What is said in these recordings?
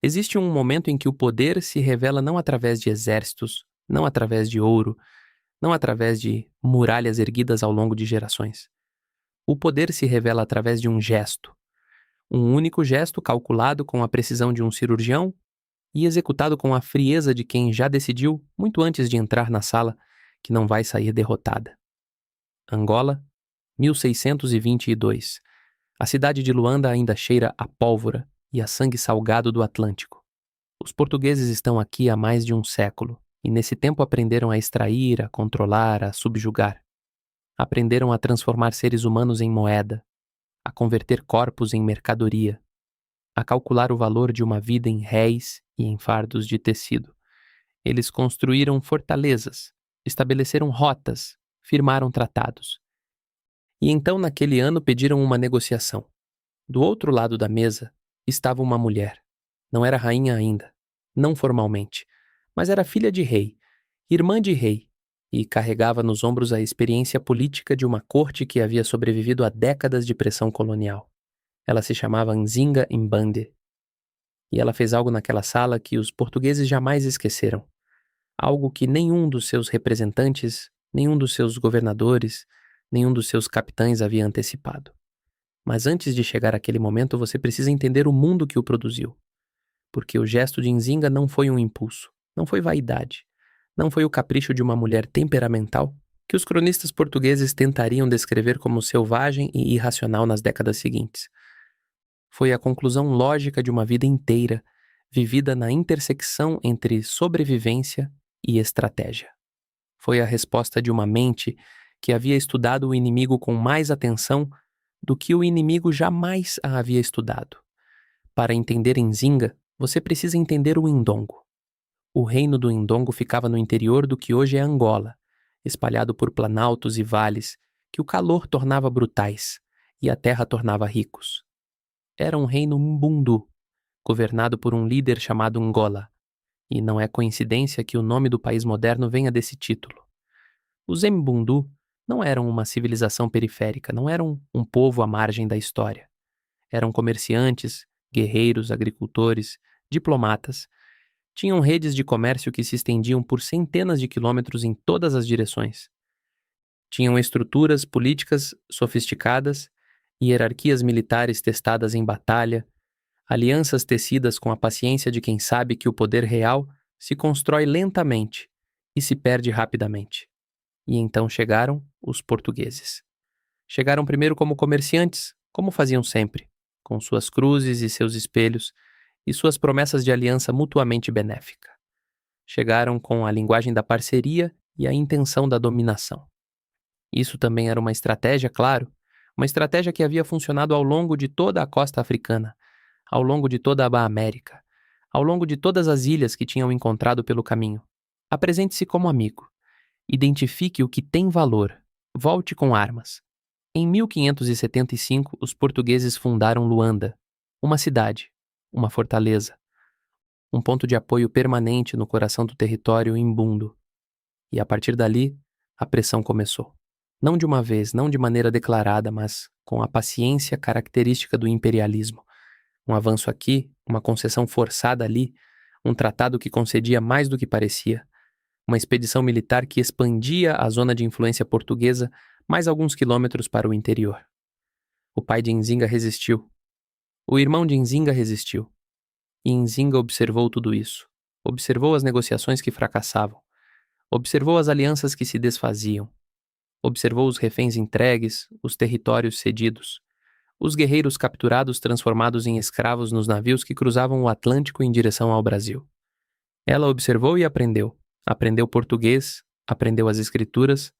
Existe um momento em que o poder se revela não através de exércitos, não através de ouro, não através de muralhas erguidas ao longo de gerações. O poder se revela através de um gesto. Um único gesto calculado com a precisão de um cirurgião e executado com a frieza de quem já decidiu, muito antes de entrar na sala, que não vai sair derrotada. Angola, 1622. A cidade de Luanda ainda cheira a pólvora e a sangue salgado do Atlântico. Os portugueses estão aqui há mais de um século, e nesse tempo aprenderam a extrair, a controlar, a subjugar. Aprenderam a transformar seres humanos em moeda, a converter corpos em mercadoria, a calcular o valor de uma vida em réis e em fardos de tecido. Eles construíram fortalezas, estabeleceram rotas, firmaram tratados. E então, naquele ano, pediram uma negociação. Do outro lado da mesa estava uma mulher. Não era rainha ainda, não formalmente, mas era filha de rei, irmã de rei, e carregava nos ombros a experiência política de uma corte que havia sobrevivido a décadas de pressão colonial. Ela se chamava Nzinga Mbande. E ela fez algo naquela sala que os portugueses jamais esqueceram. Algo que nenhum dos seus representantes, nenhum dos seus governadores, nenhum dos seus capitães havia antecipado. Mas antes de chegar àquele momento, você precisa entender o mundo que o produziu. Porque o gesto de Nzinga não foi um impulso, não foi vaidade, não foi o capricho de uma mulher temperamental que os cronistas portugueses tentariam descrever como selvagem e irracional nas décadas seguintes. Foi a conclusão lógica de uma vida inteira, vivida na intersecção entre sobrevivência e estratégia. Foi a resposta de uma mente que havia estudado o inimigo com mais atenção do que o inimigo jamais a havia estudado. Para entender Nzinga, você precisa entender o Indongo. O reino do Indongo ficava no interior do que hoje é Angola, espalhado por planaltos e vales que o calor tornava brutais e a terra tornava ricos. Era um reino Mbundu, governado por um líder chamado Ngola, e não é coincidência que o nome do país moderno venha desse título. Os Mbundu não eram uma civilização periférica, não eram um povo à margem da história. Eram comerciantes, guerreiros, agricultores, diplomatas. Tinham redes de comércio que se estendiam por centenas de quilômetros em todas as direções. Tinham estruturas políticas sofisticadas, hierarquias militares testadas em batalha, alianças tecidas com a paciência de quem sabe que o poder real se constrói lentamente e se perde rapidamente. E então chegaram os portugueses. Chegaram primeiro como comerciantes, como faziam sempre, com suas cruzes e seus espelhos e suas promessas de aliança mutuamente benéfica. Chegaram com a linguagem da parceria e a intenção da dominação. Isso também era uma estratégia, claro, uma estratégia que havia funcionado ao longo de toda a costa africana, ao longo de toda a América, ao longo de todas as ilhas que tinham encontrado pelo caminho. Apresente-se como amigo. Identifique o que tem valor. Volte com armas. Em 1575, os portugueses fundaram Luanda, uma cidade, uma fortaleza, um ponto de apoio permanente no coração do território imbundo. E a partir dali, a pressão começou. Não de uma vez, não de maneira declarada, mas com a paciência característica do imperialismo. Um avanço aqui, uma concessão forçada ali, um tratado que concedia mais do que parecia, uma expedição militar que expandia a zona de influência portuguesa mais alguns quilômetros para o interior. O pai de Nzinga resistiu. O irmão de Nzinga resistiu. E Nzinga observou tudo isso. Observou as negociações que fracassavam. Observou as alianças que se desfaziam. Observou os reféns entregues, os territórios cedidos. Os guerreiros capturados transformados em escravos nos navios que cruzavam o Atlântico em direção ao Brasil. Ela observou e aprendeu. Aprendeu português, aprendeu as escrituras,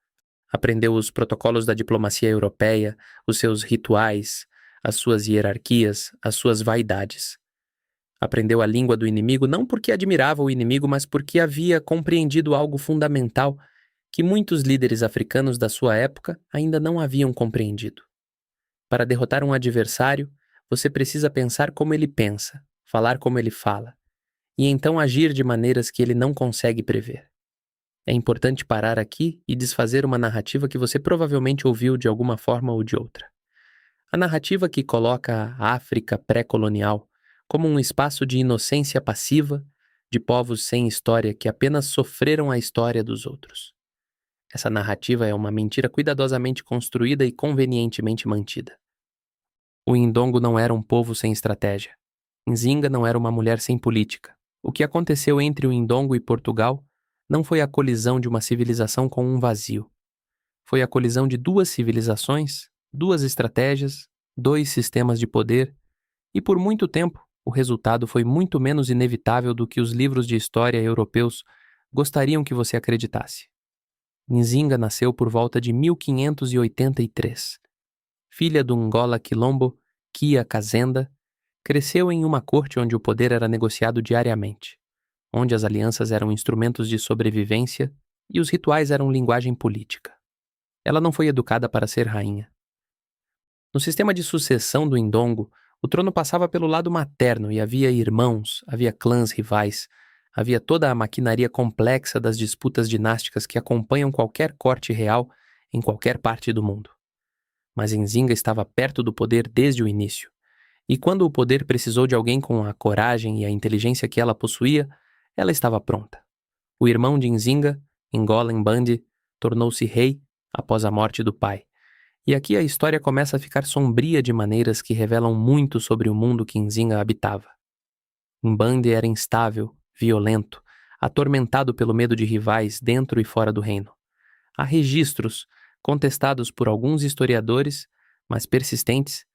aprendeu os protocolos da diplomacia europeia, os seus rituais, as suas hierarquias, as suas vaidades. Aprendeu a língua do inimigo não porque admirava o inimigo, mas porque havia compreendido algo fundamental que muitos líderes africanos da sua época ainda não haviam compreendido. Para derrotar um adversário, você precisa pensar como ele pensa, falar como ele fala, e então agir de maneiras que ele não consegue prever. É importante parar aqui e desfazer uma narrativa que você provavelmente ouviu de alguma forma ou de outra. A narrativa que coloca a África pré-colonial, como um espaço de inocência passiva, de povos sem história que apenas sofreram a história dos outros. Essa narrativa é uma mentira cuidadosamente construída e convenientemente mantida. O Indongo não era um povo sem estratégia. Nzinga não era uma mulher sem política. O que aconteceu entre o Indongo e Portugal não foi a colisão de uma civilização com um vazio. Foi a colisão de duas civilizações, duas estratégias, dois sistemas de poder, e por muito tempo o resultado foi muito menos inevitável do que os livros de história europeus gostariam que você acreditasse. Nzinga nasceu por volta de 1583. Filha do Ngola Quilombo, Kia Kazenda, cresceu em uma corte onde o poder era negociado diariamente, onde as alianças eram instrumentos de sobrevivência e os rituais eram linguagem política. Ela não foi educada para ser rainha. No sistema de sucessão do Indongo, o trono passava pelo lado materno e havia irmãos, havia clãs rivais, havia toda a maquinaria complexa das disputas dinásticas que acompanham qualquer corte real em qualquer parte do mundo. Mas Nzinga estava perto do poder desde o início, e quando o poder precisou de alguém com a coragem e a inteligência que ela possuía, ela estava pronta. O irmão de Nzinga, Ngola Mbandi, tornou-se rei após a morte do pai. E aqui a história começa a ficar sombria de maneiras que revelam muito sobre o mundo que Nzinga habitava. Mbandi era instável, violento, atormentado pelo medo de rivais dentro e fora do reino. Há registros, contestados por alguns historiadores, mas persistentes,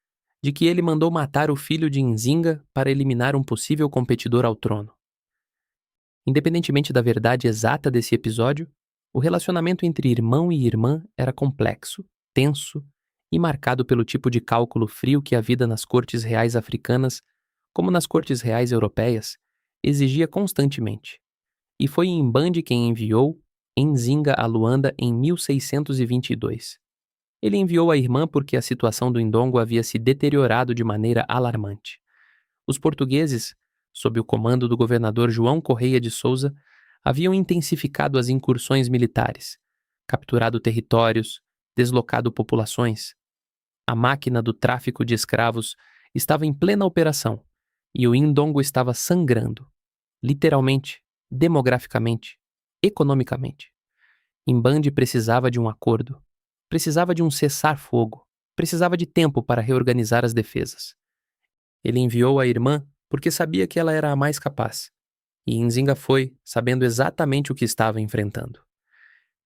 de que ele mandou matar o filho de Nzinga para eliminar um possível competidor ao trono. Independentemente da verdade exata desse episódio, o relacionamento entre irmão e irmã era complexo, tenso e marcado pelo tipo de cálculo frio que a vida nas cortes reais africanas, como nas cortes reais europeias, exigia constantemente. E foi Mbandi quem enviou Nzinga a Luanda em 1622. Ele enviou a irmã porque a situação do Indongo havia se deteriorado de maneira alarmante. Os portugueses, sob o comando do governador João Correia de Souza, haviam intensificado as incursões militares, capturado territórios, deslocado populações. A máquina do tráfico de escravos estava em plena operação e o Indongo estava sangrando, literalmente, demograficamente, economicamente. Mbandi precisava de um acordo, precisava de um cessar-fogo, precisava de tempo para reorganizar as defesas. Ele enviou a irmã porque sabia que ela era a mais capaz, e Nzinga foi, sabendo exatamente o que estava enfrentando.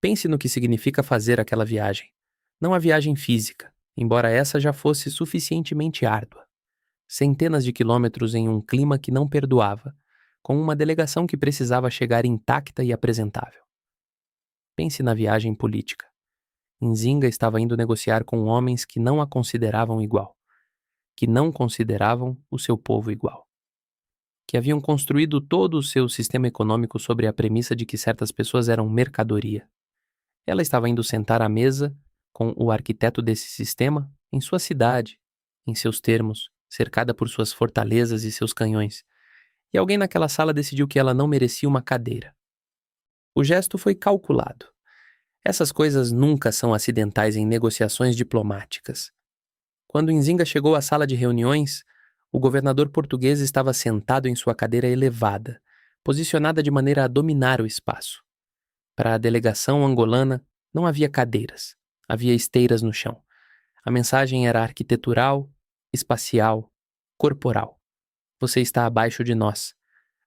Pense no que significa fazer aquela viagem. Não a viagem física, embora essa já fosse suficientemente árdua. Centenas de quilômetros em um clima que não perdoava, com uma delegação que precisava chegar intacta e apresentável. Pense na viagem política. Nzinga estava indo negociar com homens que não a consideravam igual, que não consideravam o seu povo igual, que haviam construído todo o seu sistema econômico sobre a premissa de que certas pessoas eram mercadoria. Ela estava indo sentar à mesa com o arquiteto desse sistema em sua cidade, em seus termos, cercada por suas fortalezas e seus canhões, e alguém naquela sala decidiu que ela não merecia uma cadeira. O gesto foi calculado. Essas coisas nunca são acidentais em negociações diplomáticas. Quando Nzinga chegou à sala de reuniões, o governador português estava sentado em sua cadeira elevada, posicionada de maneira a dominar o espaço. Para a delegação angolana, não havia cadeiras, havia esteiras no chão. A mensagem era arquitetural, espacial, corporal. Você está abaixo de nós.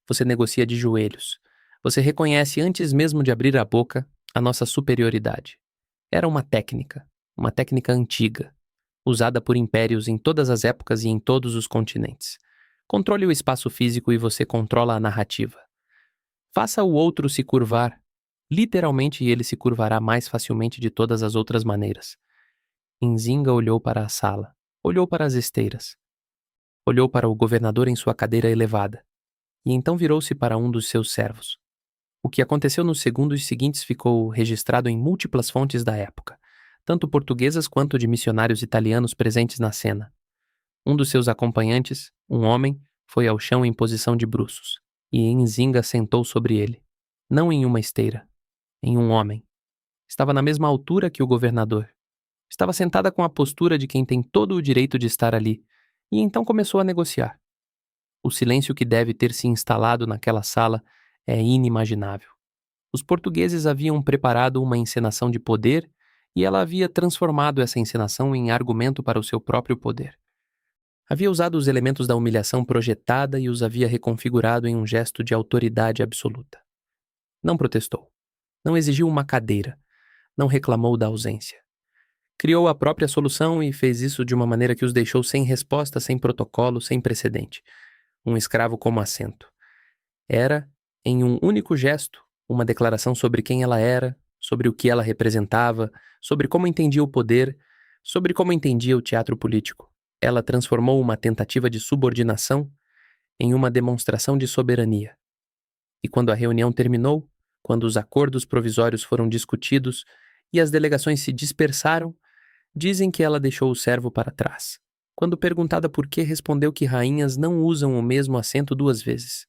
Você negocia de joelhos. Você reconhece antes mesmo de abrir a boca a nossa superioridade. Era uma técnica antiga, usada por impérios em todas as épocas e em todos os continentes. Controle o espaço físico e você controla a narrativa. Faça o outro se curvar, literalmente, e ele se curvará mais facilmente de todas as outras maneiras. Nzinga olhou para a sala, olhou para as esteiras, olhou para o governador em sua cadeira elevada, e então virou-se para um dos seus servos. O que aconteceu nos segundos seguintes ficou registrado em múltiplas fontes da época, tanto portuguesas quanto de missionários italianos presentes na cena. Um dos seus acompanhantes, um homem, foi ao chão em posição de bruços, e Nzinga sentou sobre ele, não em uma esteira, em um homem. Estava na mesma altura que o governador. Estava sentada com a postura de quem tem todo o direito de estar ali, e então começou a negociar. O silêncio que deve ter se instalado naquela sala é inimaginável. Os portugueses haviam preparado uma encenação de poder e ela havia transformado essa encenação em argumento para o seu próprio poder. Havia usado os elementos da humilhação projetada e os havia reconfigurado em um gesto de autoridade absoluta. Não protestou. Não exigiu uma cadeira. Não reclamou da ausência. Criou a própria solução e fez isso de uma maneira que os deixou sem resposta, sem protocolo, sem precedente. Um escravo como assento. Era, em um único gesto, uma declaração sobre quem ela era, sobre o que ela representava, sobre como entendia o poder, sobre como entendia o teatro político. Ela transformou uma tentativa de subordinação em uma demonstração de soberania. E quando a reunião terminou, quando os acordos provisórios foram discutidos e as delegações se dispersaram, dizem que ela deixou o servo para trás. Quando perguntada por que, respondeu que rainhas não usam o mesmo assento duas vezes.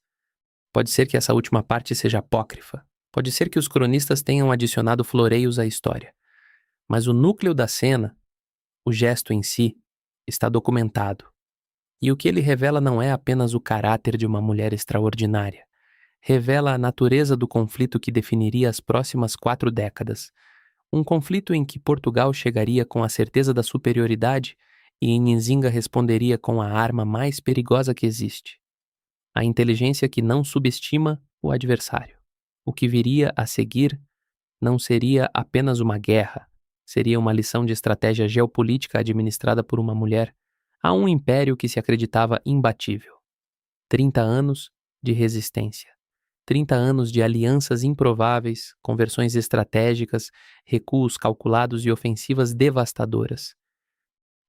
Pode ser que essa última parte seja apócrifa. Pode ser que os cronistas tenham adicionado floreios à história. Mas o núcleo da cena, o gesto em si, está documentado. E o que ele revela não é apenas o caráter de uma mulher extraordinária. Revela a natureza do conflito que definiria as próximas 4 décadas. Um conflito em que Portugal chegaria com a certeza da superioridade e Nzinga responderia com a arma mais perigosa que existe. A inteligência que não subestima o adversário. O que viria a seguir não seria apenas uma guerra, seria uma lição de estratégia geopolítica administrada por uma mulher a um império que se acreditava imbatível. 30 anos de resistência. 30 anos de alianças improváveis, conversões estratégicas, recuos calculados e ofensivas devastadoras.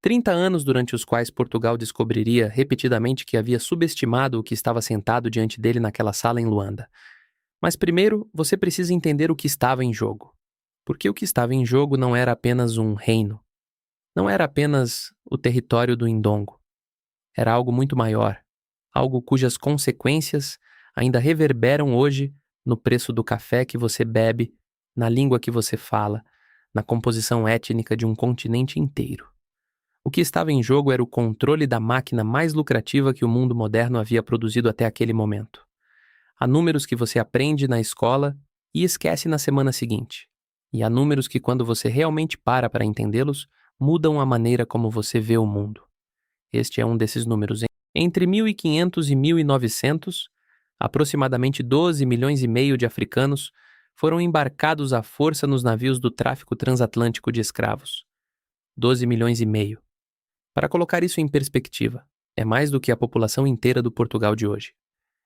30 anos durante os quais Portugal descobriria repetidamente que havia subestimado o que estava sentado diante dele naquela sala em Luanda. Mas primeiro, você precisa entender o que estava em jogo. Porque o que estava em jogo não era apenas um reino. Não era apenas o território do Indongo. Era algo muito maior. Algo cujas consequências ainda reverberam hoje no preço do café que você bebe, na língua que você fala, na composição étnica de um continente inteiro. O que estava em jogo era o controle da máquina mais lucrativa que o mundo moderno havia produzido até aquele momento. Há números que você aprende na escola e esquece na semana seguinte. E há números que, quando você realmente para entendê-los, mudam a maneira como você vê o mundo. Este é um desses números. Entre 1500 e 1900, aproximadamente 12 milhões e meio de africanos foram embarcados à força nos navios do tráfico transatlântico de escravos. 12 milhões e meio. Para colocar isso em perspectiva, é mais do que a população inteira do Portugal de hoje.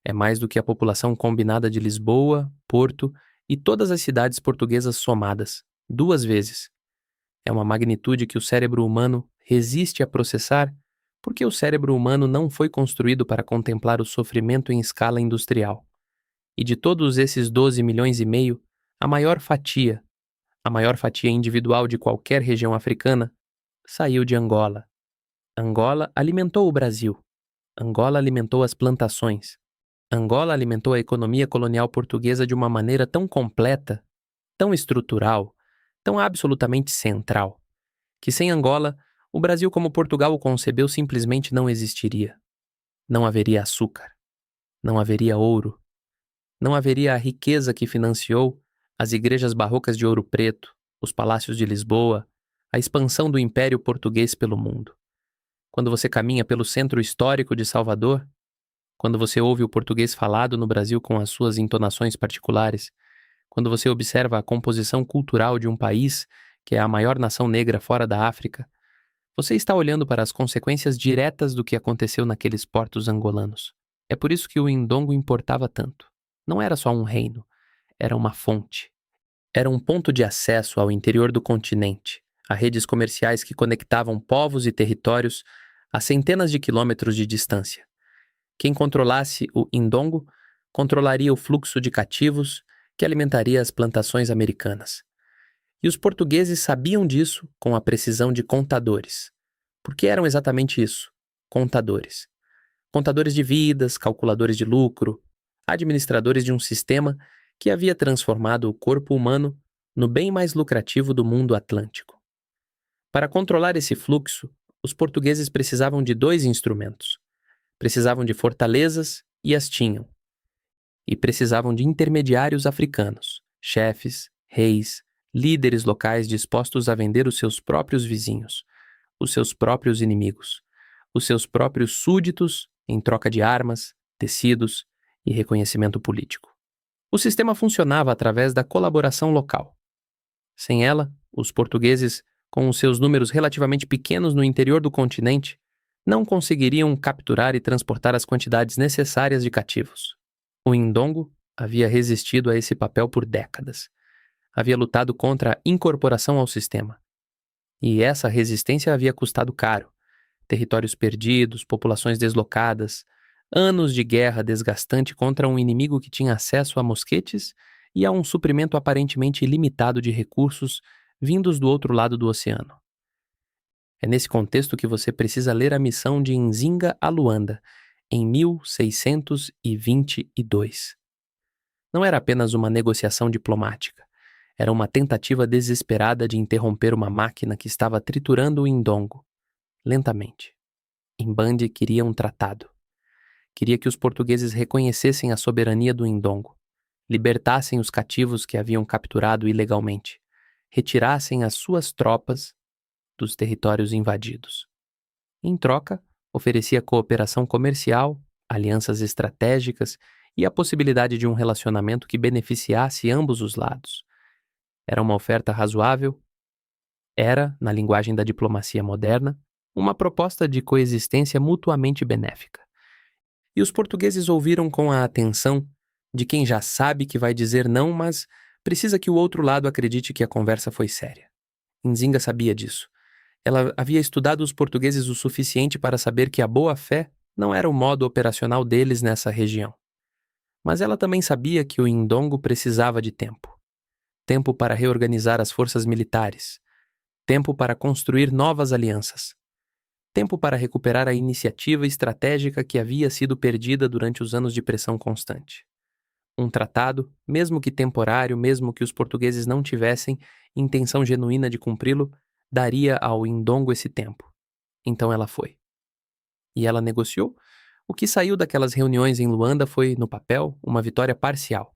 É mais do que a população combinada de Lisboa, Porto e todas as cidades portuguesas somadas, 2 vezes. É uma magnitude que o cérebro humano resiste a processar porque o cérebro humano não foi construído para contemplar o sofrimento em escala industrial. E de todos esses 12 milhões e meio, a maior fatia individual de qualquer região africana, saiu de Angola. Angola alimentou o Brasil. Angola alimentou as plantações. Angola alimentou a economia colonial portuguesa de uma maneira tão completa, tão estrutural, tão absolutamente central, que sem Angola, o Brasil como Portugal o concebeu simplesmente não existiria. Não haveria açúcar. Não haveria ouro. Não haveria a riqueza que financiou as igrejas barrocas de Ouro Preto, os palácios de Lisboa, a expansão do Império Português pelo mundo. Quando você caminha pelo centro histórico de Salvador, quando você ouve o português falado no Brasil com as suas entonações particulares, quando você observa a composição cultural de um país que é a maior nação negra fora da África, você está olhando para as consequências diretas do que aconteceu naqueles portos angolanos. É por isso que o Indongo importava tanto. Não era só um reino, era uma fonte. Era um ponto de acesso ao interior do continente, a redes comerciais que conectavam povos e territórios a centenas de quilômetros de distância. Quem controlasse o Indongo controlaria o fluxo de cativos que alimentaria as plantações americanas. E os portugueses sabiam disso com a precisão de contadores. Porque eram exatamente isso, contadores. Contadores de vidas, calculadores de lucro, administradores de um sistema que havia transformado o corpo humano no bem mais lucrativo do mundo atlântico. Para controlar esse fluxo, os portugueses precisavam de 2 instrumentos. Precisavam de fortalezas e as tinham. E precisavam de intermediários africanos, chefes, reis, líderes locais dispostos a vender os seus próprios vizinhos, os seus próprios inimigos, os seus próprios súditos em troca de armas, tecidos e reconhecimento político. O sistema funcionava através da colaboração local. Sem ela, os portugueses, com os seus números relativamente pequenos no interior do continente, não conseguiriam capturar e transportar as quantidades necessárias de cativos. O Indongo havia resistido a esse papel por décadas. Havia lutado contra a incorporação ao sistema. E essa resistência havia custado caro. Territórios perdidos, populações deslocadas, anos de guerra desgastante contra um inimigo que tinha acesso a mosquetes e a um suprimento aparentemente ilimitado de recursos vindos do outro lado do oceano. É nesse contexto que você precisa ler a missão de Nzinga a Luanda, em 1622. Não era apenas uma negociação diplomática, era uma tentativa desesperada de interromper uma máquina que estava triturando o Indongo, lentamente. Mbande queria um tratado. Queria que os portugueses reconhecessem a soberania do Indongo, libertassem os cativos que haviam capturado ilegalmente, retirassem as suas tropas dos territórios invadidos. Em troca, oferecia cooperação comercial, alianças estratégicas e a possibilidade de um relacionamento que beneficiasse ambos os lados. Era uma oferta razoável? Era, na linguagem da diplomacia moderna, uma proposta de coexistência mutuamente benéfica. E os portugueses ouviram com a atenção de quem já sabe que vai dizer não, mas precisa que o outro lado acredite que a conversa foi séria. Nzinga sabia disso. Ela havia estudado os portugueses o suficiente para saber que a boa-fé não era o modo operacional deles nessa região. Mas ela também sabia que o Indongo precisava de tempo. Tempo para reorganizar as forças militares. Tempo para construir novas alianças. Tempo para recuperar a iniciativa estratégica que havia sido perdida durante os anos de pressão constante. Um tratado, mesmo que temporário, mesmo que os portugueses não tivessem intenção genuína de cumpri-lo, daria ao Indongo esse tempo. Então ela foi. E ela negociou. O que saiu daquelas reuniões em Luanda foi, no papel, uma vitória parcial.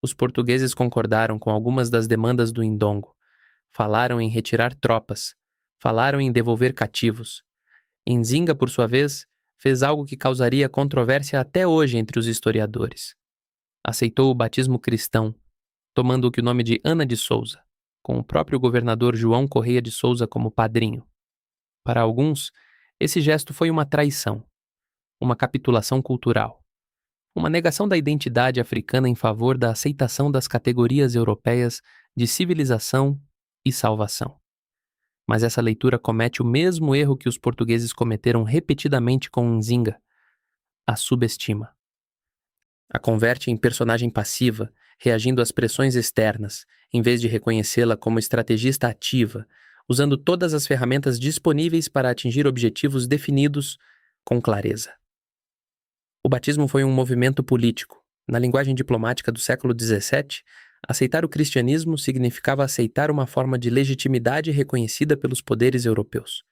Os portugueses concordaram com algumas das demandas do Indongo. Falaram em retirar tropas. Falaram em devolver cativos. Nzinga, por sua vez, fez algo que causaria controvérsia até hoje entre os historiadores. Aceitou o batismo cristão, tomando o nome de Ana de Souza, com o próprio governador João Correia de Souza como padrinho. Para alguns, esse gesto foi uma traição, uma capitulação cultural, uma negação da identidade africana em favor da aceitação das categorias europeias de civilização e salvação. Mas essa leitura comete o mesmo erro que os portugueses cometeram repetidamente com Nzinga: a subestima. A converte em personagem passiva, reagindo às pressões externas, em vez de reconhecê-la como estrategista ativa, usando todas as ferramentas disponíveis para atingir objetivos definidos com clareza. O batismo foi um movimento político. Na linguagem diplomática do século XVII, aceitar o cristianismo significava aceitar uma forma de legitimidade reconhecida pelos poderes europeus.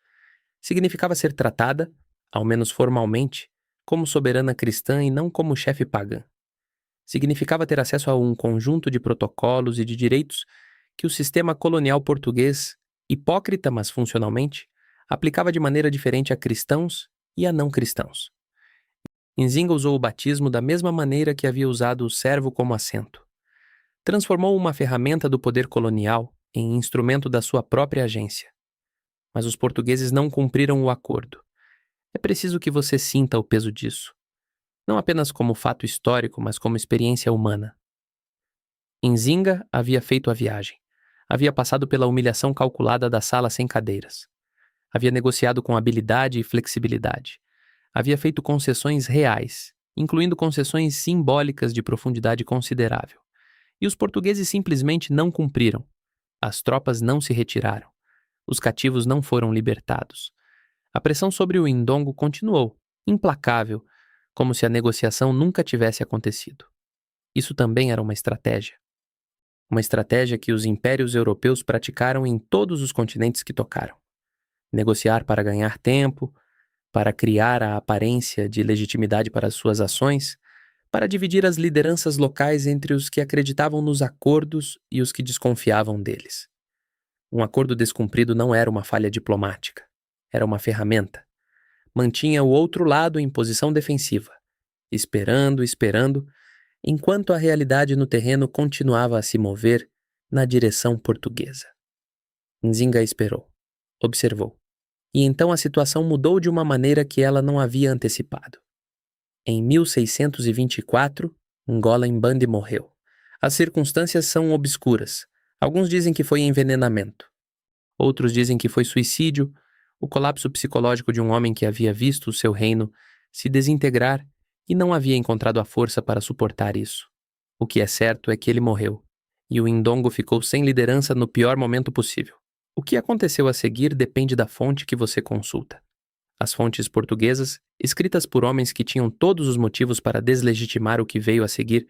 Significava ser tratada, ao menos formalmente, como soberana cristã e não como chefe pagã. Significava ter acesso a um conjunto de protocolos e de direitos que o sistema colonial português, hipócrita mas funcionalmente, aplicava de maneira diferente a cristãos e a não cristãos. Nzinga usou o batismo da mesma maneira que havia usado o servo como assento. Transformou uma ferramenta do poder colonial em instrumento da sua própria agência. Mas os portugueses não cumpriram o acordo. É preciso que você sinta o peso disso. Não apenas como fato histórico, mas como experiência humana. Nzinga havia feito a viagem. Havia passado pela humilhação calculada da sala sem cadeiras. Havia negociado com habilidade e flexibilidade. Havia feito concessões reais, incluindo concessões simbólicas de profundidade considerável. E os portugueses simplesmente não cumpriram. As tropas não se retiraram. Os cativos não foram libertados. A pressão sobre o Indongo continuou, implacável, como se a negociação nunca tivesse acontecido. Isso também era uma estratégia. Uma estratégia que os impérios europeus praticaram em todos os continentes que tocaram. Negociar para ganhar tempo, para criar a aparência de legitimidade para suas ações, para dividir as lideranças locais entre os que acreditavam nos acordos e os que desconfiavam deles. Um acordo descumprido não era uma falha diplomática, era uma ferramenta. Mantinha o outro lado em posição defensiva, esperando, enquanto a realidade no terreno continuava a se mover na direção portuguesa. Nzinga esperou, observou, e então a situação mudou de uma maneira que ela não havia antecipado. Em 1624, Ngola Mbande morreu. As circunstâncias são obscuras. Alguns dizem que foi envenenamento. Outros dizem que foi suicídio, o colapso psicológico de um homem que havia visto o seu reino se desintegrar e não havia encontrado a força para suportar isso. O que é certo é que ele morreu, e o Indongo ficou sem liderança no pior momento possível. O que aconteceu a seguir depende da fonte que você consulta. As fontes portuguesas, escritas por homens que tinham todos os motivos para deslegitimar o que veio a seguir,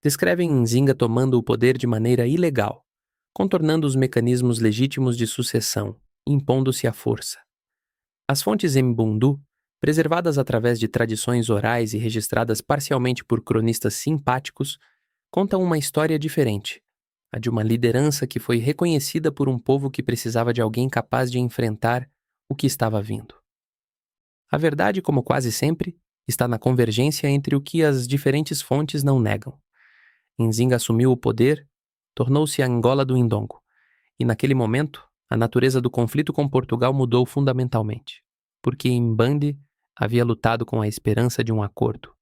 descrevem Nzinga tomando o poder de maneira ilegal, contornando os mecanismos legítimos de sucessão, impondo-se à força. As fontes Mbundu, preservadas através de tradições orais e registradas parcialmente por cronistas simpáticos, contam uma história diferente, a de uma liderança que foi reconhecida por um povo que precisava de alguém capaz de enfrentar o que estava vindo. A verdade, como quase sempre, está na convergência entre o que as diferentes fontes não negam. Nzinga assumiu o poder, tornou-se a Angola do Indongo, e naquele momento, a natureza do conflito com Portugal mudou fundamentalmente, porque Mbande havia lutado com a esperança de um acordo.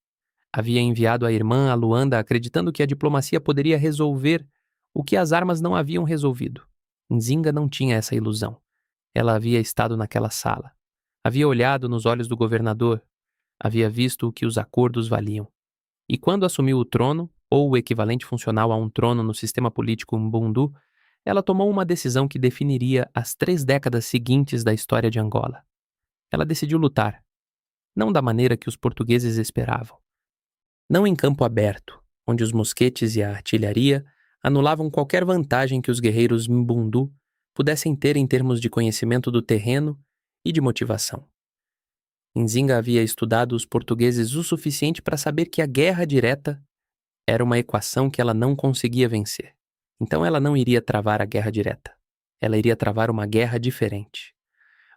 Havia enviado a irmã a Luanda acreditando que a diplomacia poderia resolver o que as armas não haviam resolvido. Nzinga não tinha essa ilusão. Ela havia estado naquela sala. Havia olhado nos olhos do governador, havia visto o que os acordos valiam. E quando assumiu o trono, ou o equivalente funcional a um trono no sistema político Mbundu, ela tomou uma decisão que definiria as 3 décadas seguintes da história de Angola. Ela decidiu lutar, não da maneira que os portugueses esperavam. Não em campo aberto, onde os mosquetes e a artilharia anulavam qualquer vantagem que os guerreiros Mbundu pudessem ter em termos de conhecimento do terreno e de motivação. Nzinga havia estudado os portugueses o suficiente para saber que a guerra direta era uma equação que ela não conseguia vencer. Então ela não iria travar a guerra direta. Ela iria travar uma guerra diferente.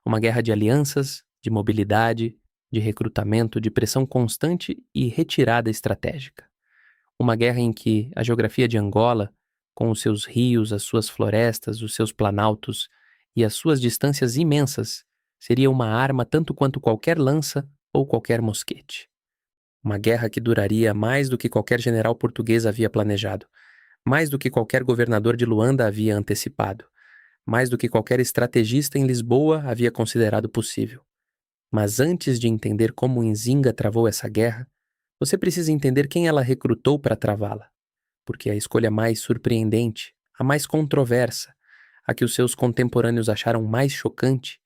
Uma guerra de alianças, de mobilidade, de recrutamento, de pressão constante e retirada estratégica. Uma guerra em que a geografia de Angola, com os seus rios, as suas florestas, os seus planaltos e as suas distâncias imensas, seria uma arma tanto quanto qualquer lança ou qualquer mosquete. Uma guerra que duraria mais do que qualquer general português havia planejado, mais do que qualquer governador de Luanda havia antecipado, mais do que qualquer estrategista em Lisboa havia considerado possível. Mas antes de entender como Nzinga travou essa guerra, você precisa entender quem ela recrutou para travá-la, porque a escolha mais surpreendente, a mais controversa, a que os seus contemporâneos acharam mais chocante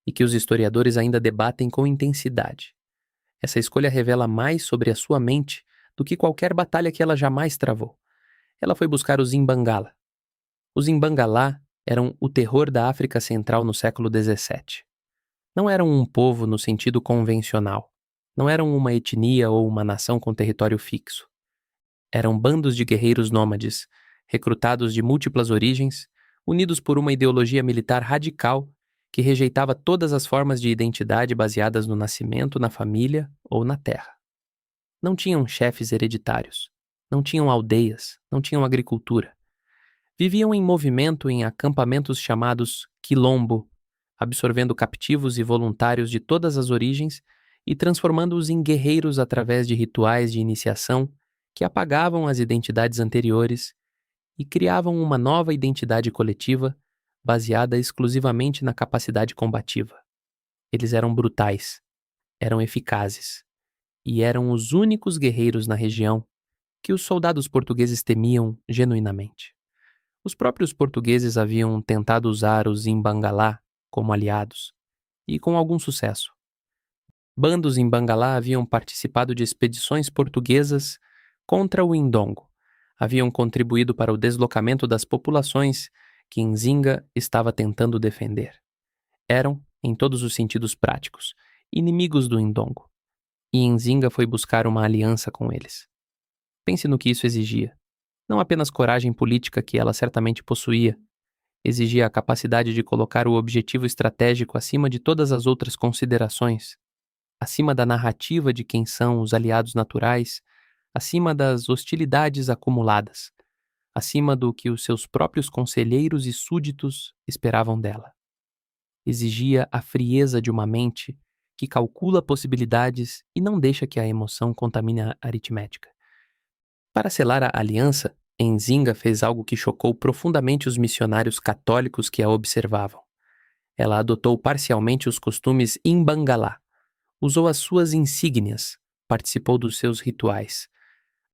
e que os historiadores ainda debatem com intensidade. Essa escolha revela mais sobre a sua mente do que qualquer batalha que ela jamais travou. Ela foi buscar os Imbangala. Os Imbangalá eram o terror da África Central no século XVII. Não eram um povo no sentido convencional. Não eram uma etnia ou uma nação com território fixo. Eram bandos de guerreiros nômades, recrutados de múltiplas origens, unidos por uma ideologia militar radical que rejeitava todas as formas de identidade baseadas no nascimento, na família ou na terra. Não tinham chefes hereditários, não tinham aldeias, não tinham agricultura. Viviam em movimento em acampamentos chamados quilombo, absorvendo captivos e voluntários de todas as origens e transformando-os em guerreiros através de rituais de iniciação que apagavam as identidades anteriores e criavam uma nova identidade coletiva baseada exclusivamente na capacidade combativa. Eles eram brutais, eram eficazes, e eram os únicos guerreiros na região que os soldados portugueses temiam genuinamente. Os próprios portugueses haviam tentado usar os Imbangalá como aliados, e com algum sucesso. Bandos Imbangalá haviam participado de expedições portuguesas contra o Indongo, haviam contribuído para o deslocamento das populações que Nzinga estava tentando defender. Eram, em todos os sentidos práticos, inimigos do Ndongo. E Nzinga foi buscar uma aliança com eles. Pense no que isso exigia. Não apenas coragem política que ela certamente possuía, exigia a capacidade de colocar o objetivo estratégico acima de todas as outras considerações, acima da narrativa de quem são os aliados naturais, acima das hostilidades acumuladas, acima do que os seus próprios conselheiros e súditos esperavam dela. Exigia a frieza de uma mente que calcula possibilidades e não deixa que a emoção contamine a aritmética. Para selar a aliança, Nzinga fez algo que chocou profundamente os missionários católicos que a observavam. Ela adotou parcialmente os costumes Imbangalá, usou as suas insígnias, participou dos seus rituais.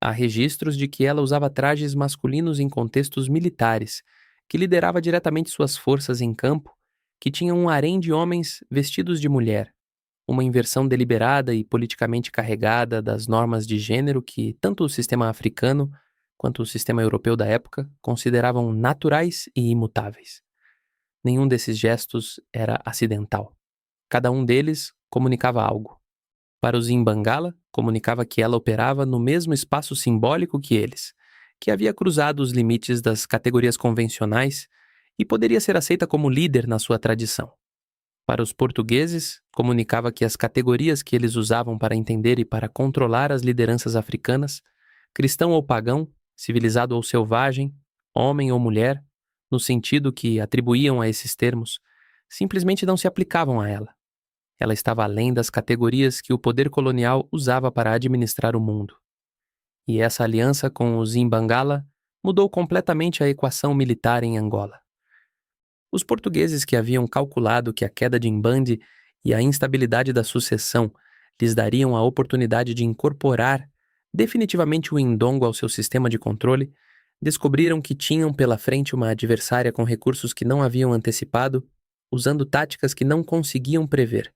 Há registros de que ela usava trajes masculinos em contextos militares, que liderava diretamente suas forças em campo, que tinham um harém de homens vestidos de mulher, uma inversão deliberada e politicamente carregada das normas de gênero que tanto o sistema africano quanto o sistema europeu da época consideravam naturais e imutáveis. Nenhum desses gestos era acidental. Cada um deles comunicava algo. Para os Imbangala, comunicava que ela operava no mesmo espaço simbólico que eles, que havia cruzado os limites das categorias convencionais e poderia ser aceita como líder na sua tradição. Para os portugueses, comunicava que as categorias que eles usavam para entender e para controlar as lideranças africanas, cristão ou pagão, civilizado ou selvagem, homem ou mulher, no sentido que atribuíam a esses termos, simplesmente não se aplicavam a ela. Ela estava além das categorias que o poder colonial usava para administrar o mundo. E essa aliança com os Imbangala mudou completamente a equação militar em Angola. Os portugueses que haviam calculado que a queda de Mbandi e a instabilidade da sucessão lhes dariam a oportunidade de incorporar definitivamente o Ndongo ao seu sistema de controle, descobriram que tinham pela frente uma adversária com recursos que não haviam antecipado, usando táticas que não conseguiam prever,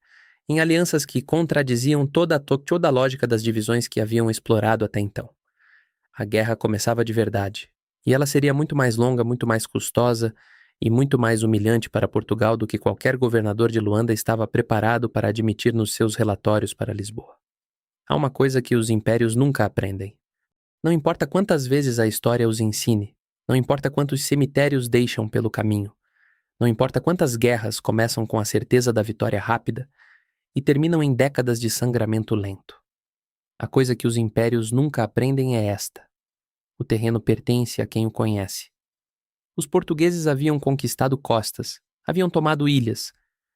em alianças que contradiziam toda a lógica das divisões que haviam explorado até então. A guerra começava de verdade, e ela seria muito mais longa, muito mais custosa e muito mais humilhante para Portugal do que qualquer governador de Luanda estava preparado para admitir nos seus relatórios para Lisboa. Há uma coisa que os impérios nunca aprendem. Não importa quantas vezes a história os ensine, não importa quantos cemitérios deixam pelo caminho, não importa quantas guerras começam com a certeza da vitória rápida e terminam em décadas de sangramento lento. A coisa que os impérios nunca aprendem é esta: o terreno pertence a quem o conhece. Os portugueses haviam conquistado costas, haviam tomado ilhas,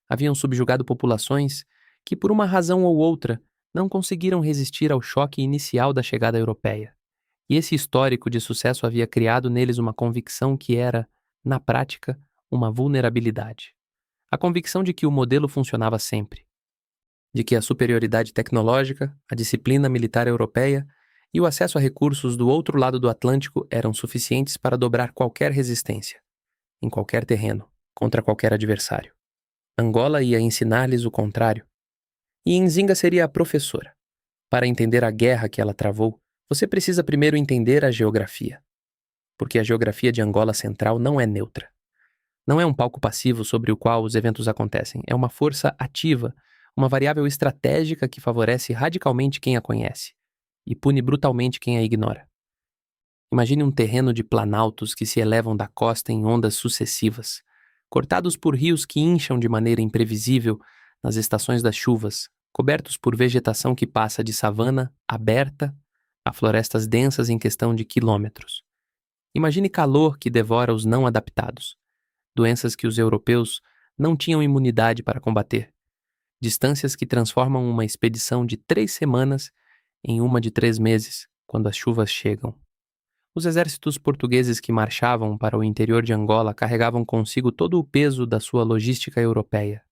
haviam subjugado populações que, por uma razão ou outra, não conseguiram resistir ao choque inicial da chegada europeia. E esse histórico de sucesso havia criado neles uma convicção que era, na prática, uma vulnerabilidade. A convicção de que o modelo funcionava sempre. De que a superioridade tecnológica, a disciplina militar europeia e o acesso a recursos do outro lado do Atlântico eram suficientes para dobrar qualquer resistência, em qualquer terreno, contra qualquer adversário. Angola ia ensinar-lhes o contrário. E Nzinga seria a professora. Para entender a guerra que ela travou, você precisa primeiro entender a geografia. Porque a geografia de Angola Central não é neutra. Não é um palco passivo sobre o qual os eventos acontecem. É uma força ativa, uma variável estratégica que favorece radicalmente quem a conhece e pune brutalmente quem a ignora. Imagine um terreno de planaltos que se elevam da costa em ondas sucessivas, cortados por rios que incham de maneira imprevisível nas estações das chuvas, cobertos por vegetação que passa de savana aberta a florestas densas em questão de quilômetros. Imagine calor que devora os não adaptados, doenças que os europeus não tinham imunidade para combater, distâncias que transformam uma expedição de 3 semanas em uma de 3 meses, quando as chuvas chegam. Os exércitos portugueses que marchavam para o interior de Angola carregavam consigo todo o peso da sua logística europeia.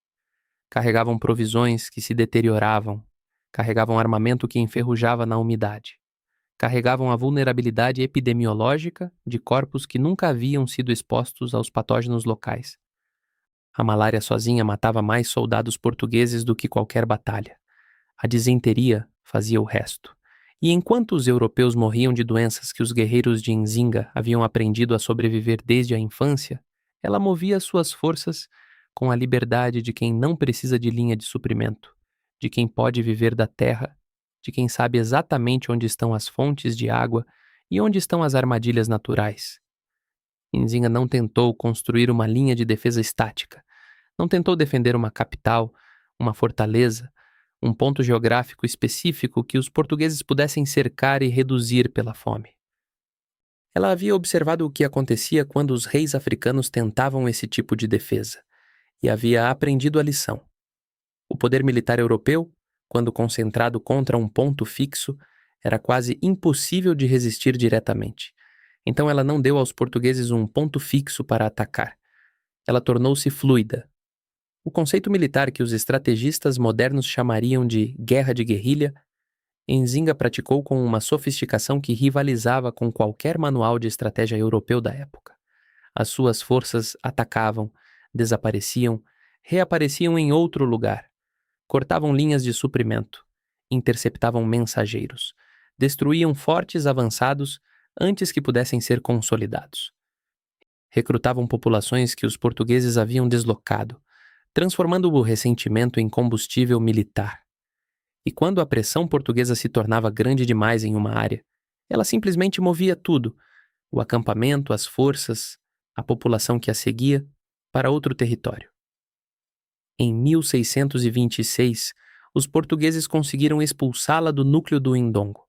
Carregavam provisões que se deterioravam, carregavam armamento que enferrujava na umidade. Carregavam a vulnerabilidade epidemiológica de corpos que nunca haviam sido expostos aos patógenos locais. A malária sozinha matava mais soldados portugueses do que qualquer batalha. A disenteria fazia o resto. E enquanto os europeus morriam de doenças que os guerreiros de Nzinga haviam aprendido a sobreviver desde a infância, ela movia suas forças com a liberdade de quem não precisa de linha de suprimento, de quem pode viver da terra, de quem sabe exatamente onde estão as fontes de água e onde estão as armadilhas naturais. Nzinga não tentou construir uma linha de defesa estática, não tentou defender uma capital, uma fortaleza, um ponto geográfico específico que os portugueses pudessem cercar e reduzir pela fome. Ela havia observado o que acontecia quando os reis africanos tentavam esse tipo de defesa, e havia aprendido a lição. O poder militar europeu, quando concentrado contra um ponto fixo, era quase impossível de resistir diretamente. Então ela não deu aos portugueses um ponto fixo para atacar. Ela tornou-se fluida. O conceito militar que os estrategistas modernos chamariam de guerra de guerrilha, Nzinga praticou com uma sofisticação que rivalizava com qualquer manual de estratégia europeu da época. As suas forças atacavam, desapareciam, reapareciam em outro lugar, cortavam linhas de suprimento, interceptavam mensageiros, destruíam fortes avançados antes que pudessem ser consolidados. Recrutavam populações que os portugueses haviam deslocado, transformando o ressentimento em combustível militar. E quando a pressão portuguesa se tornava grande demais em uma área, ela simplesmente movia tudo, o acampamento, as forças, a população que a seguia, para outro território. Em 1626, os portugueses conseguiram expulsá-la do núcleo do Indongo.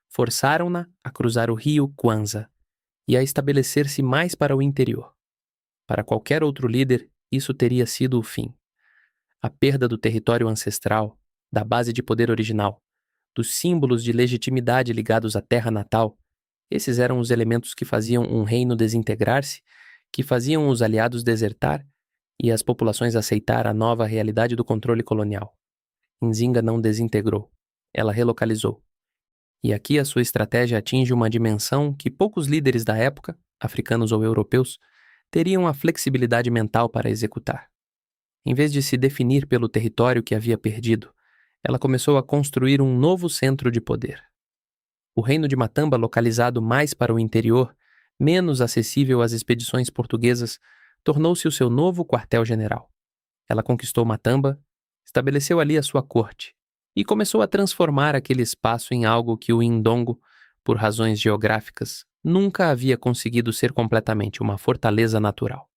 Forçaram-na a cruzar o rio Kwanza e a estabelecer-se mais para o interior. Para qualquer outro líder, isso teria sido o fim. A perda do território ancestral, da base de poder original, dos símbolos de legitimidade ligados à terra natal, esses eram os elementos que faziam um reino desintegrar-se, que faziam os aliados desertar e as populações aceitar a nova realidade do controle colonial. Nzinga não desintegrou, ela relocalizou. E aqui a sua estratégia atinge uma dimensão que poucos líderes da época, africanos ou europeus, teriam a flexibilidade mental para executar. Em vez de se definir pelo território que havia perdido, ela começou a construir um novo centro de poder. O reino de Matamba, localizado mais para o interior, menos acessível às expedições portuguesas, tornou-se o seu novo quartel-general. Ela conquistou Matamba, estabeleceu ali a sua corte e começou a transformar aquele espaço em algo que o Indongo, por razões geográficas, nunca havia conseguido ser completamente uma fortaleza natural.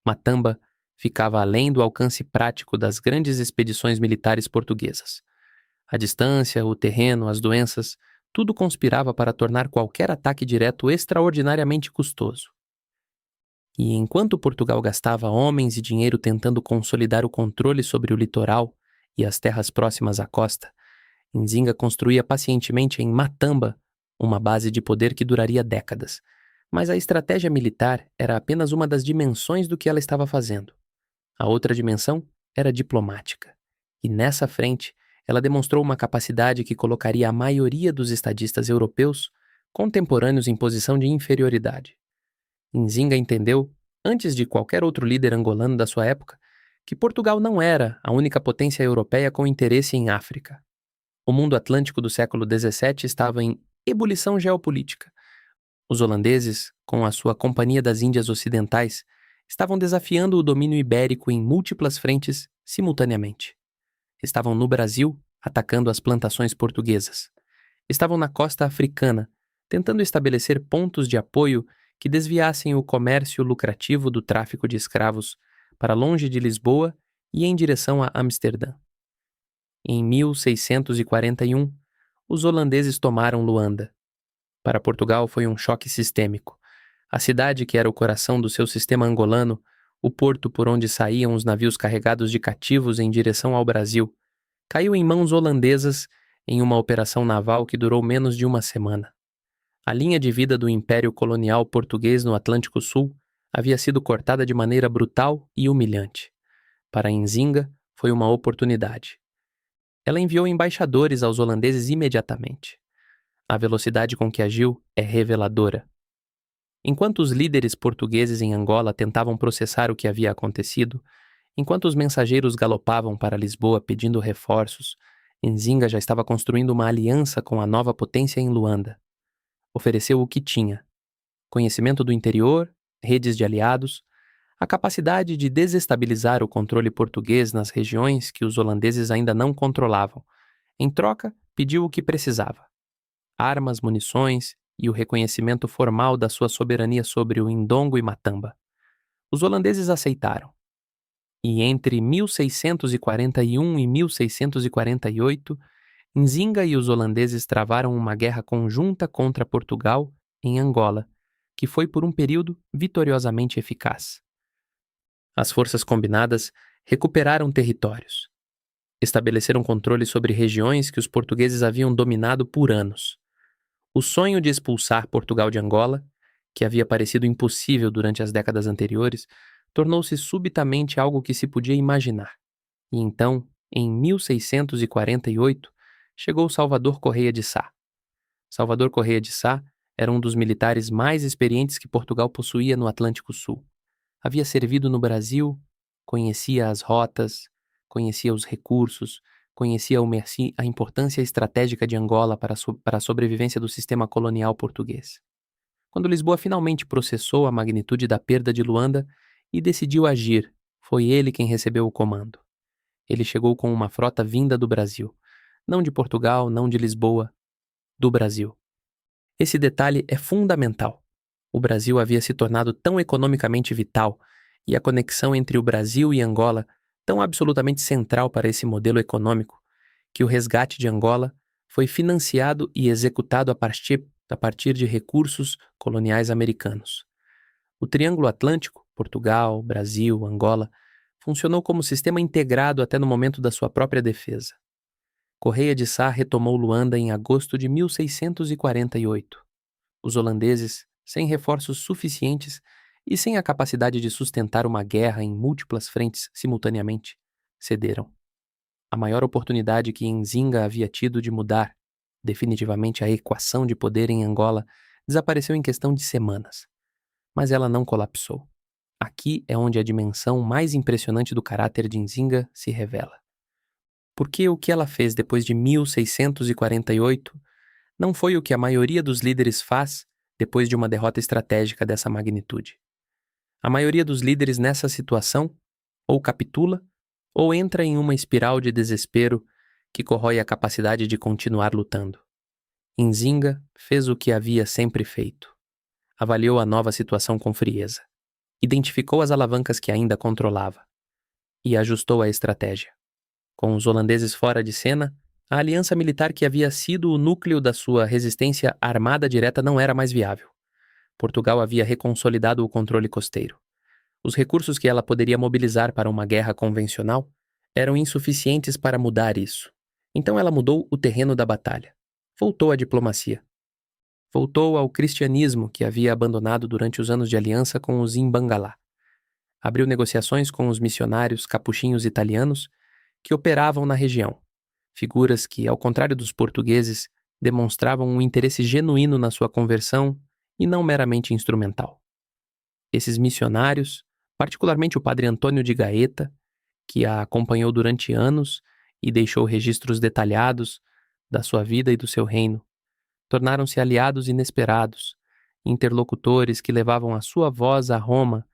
Matamba ficava além do alcance prático das grandes expedições militares portuguesas. A distância, o terreno, as doenças, tudo conspirava para tornar qualquer ataque direto extraordinariamente custoso. E enquanto Portugal gastava homens e dinheiro tentando consolidar o controle sobre o litoral e as terras próximas à costa, Nzinga construía pacientemente em Matamba uma base de poder que duraria décadas. Mas a estratégia militar era apenas uma das dimensões do que ela estava fazendo. A outra dimensão era diplomática. E nessa frente, ela demonstrou uma capacidade que colocaria a maioria dos estadistas europeus contemporâneos em posição de inferioridade. Nzinga entendeu, antes de qualquer outro líder angolano da sua época, que Portugal não era a única potência europeia com interesse em África. O mundo atlântico do século XVII estava em ebulição geopolítica. Os holandeses, com a sua Companhia das Índias Ocidentais, estavam desafiando o domínio ibérico em múltiplas frentes simultaneamente. Estavam no Brasil, atacando as plantações portuguesas. Estavam na costa africana, tentando estabelecer pontos de apoio que desviassem o comércio lucrativo do tráfico de escravos para longe de Lisboa e em direção a Amsterdã. Em 1641, os holandeses tomaram Luanda. Para Portugal foi um choque sistêmico. A cidade, que era o coração do seu sistema angolano, o porto por onde saíam os navios carregados de cativos em direção ao Brasil, caiu em mãos holandesas em uma operação naval que durou menos de uma semana. A linha de vida do Império Colonial Português no Atlântico Sul havia sido cortada de maneira brutal e humilhante. Para Nzinga, foi uma oportunidade. Ela enviou embaixadores aos holandeses imediatamente. A velocidade com que agiu é reveladora. Enquanto os líderes portugueses em Angola tentavam processar o que havia acontecido, enquanto os mensageiros galopavam para Lisboa pedindo reforços, Nzinga já estava construindo uma aliança com a nova potência em Luanda. Ofereceu o que tinha: conhecimento do interior, redes de aliados, A capacidade de desestabilizar o controle português nas regiões que os holandeses ainda não controlavam. Em troca, pediu o que precisava: armas, munições e o reconhecimento formal da sua soberania sobre o Indongo e Matamba. Os holandeses aceitaram. E entre 1641 e 1648, Nzinga e os holandeses travaram uma guerra conjunta contra Portugal em Angola, que foi por um período vitoriosamente eficaz. As forças combinadas recuperaram territórios. Estabeleceram controle sobre regiões que os portugueses haviam dominado por anos. O sonho de expulsar Portugal de Angola, que havia parecido impossível durante as décadas anteriores, tornou-se subitamente algo que se podia imaginar. E então, em 1648, chegou Salvador Correia de Sá. Salvador Correia de Sá era um dos militares mais experientes que Portugal possuía no Atlântico Sul. Havia servido no Brasil, conhecia as rotas, conhecia os recursos, conhecia a importância estratégica de Angola para a sobrevivência do sistema colonial português. Quando Lisboa finalmente processou a magnitude da perda de Luanda e decidiu agir, foi ele quem recebeu o comando. Ele chegou com uma frota vinda do Brasil, não de Portugal, não de Lisboa, do Brasil. Esse detalhe é fundamental. O Brasil havia se tornado tão economicamente vital e a conexão entre o Brasil e Angola tão absolutamente central para esse modelo econômico que o resgate de Angola foi financiado e executado a partir de recursos coloniais americanos. O Triângulo Atlântico, Portugal, Brasil, Angola, funcionou como sistema integrado até no momento da sua própria defesa. Correia de Sá retomou Luanda em agosto de 1648. Os holandeses, sem reforços suficientes e sem a capacidade de sustentar uma guerra em múltiplas frentes simultaneamente, cederam. A maior oportunidade que Nzinga havia tido de mudar definitivamente a equação de poder em Angola desapareceu em questão de semanas. Mas ela não colapsou. Aqui é onde a dimensão mais impressionante do caráter de Nzinga se revela. Porque o que ela fez depois de 1648 não foi o que a maioria dos líderes faz depois de uma derrota estratégica dessa magnitude. A maioria dos líderes nessa situação ou capitula ou entra em uma espiral de desespero que corrói a capacidade de continuar lutando. Nzinga fez o que havia sempre feito. Avaliou a nova situação com frieza. Identificou as alavancas que ainda controlava e ajustou a estratégia. Com os holandeses fora de cena, a aliança militar que havia sido o núcleo da sua resistência armada direta não era mais viável. Portugal havia reconsolidado o controle costeiro. Os recursos que ela poderia mobilizar para uma guerra convencional eram insuficientes para mudar isso. Então ela mudou o terreno da batalha. Voltou à diplomacia. Voltou ao cristianismo que havia abandonado durante os anos de aliança com os Imbangalá. Abriu negociações com os missionários capuchinhos italianos que operavam na região, figuras que, ao contrário dos portugueses, demonstravam um interesse genuíno na sua conversão e não meramente instrumental. Esses missionários, particularmente o padre Antônio de Gaeta, que a acompanhou durante anos e deixou registros detalhados da sua vida e do seu reino, tornaram-se aliados inesperados, interlocutores que levavam a sua voz a Roma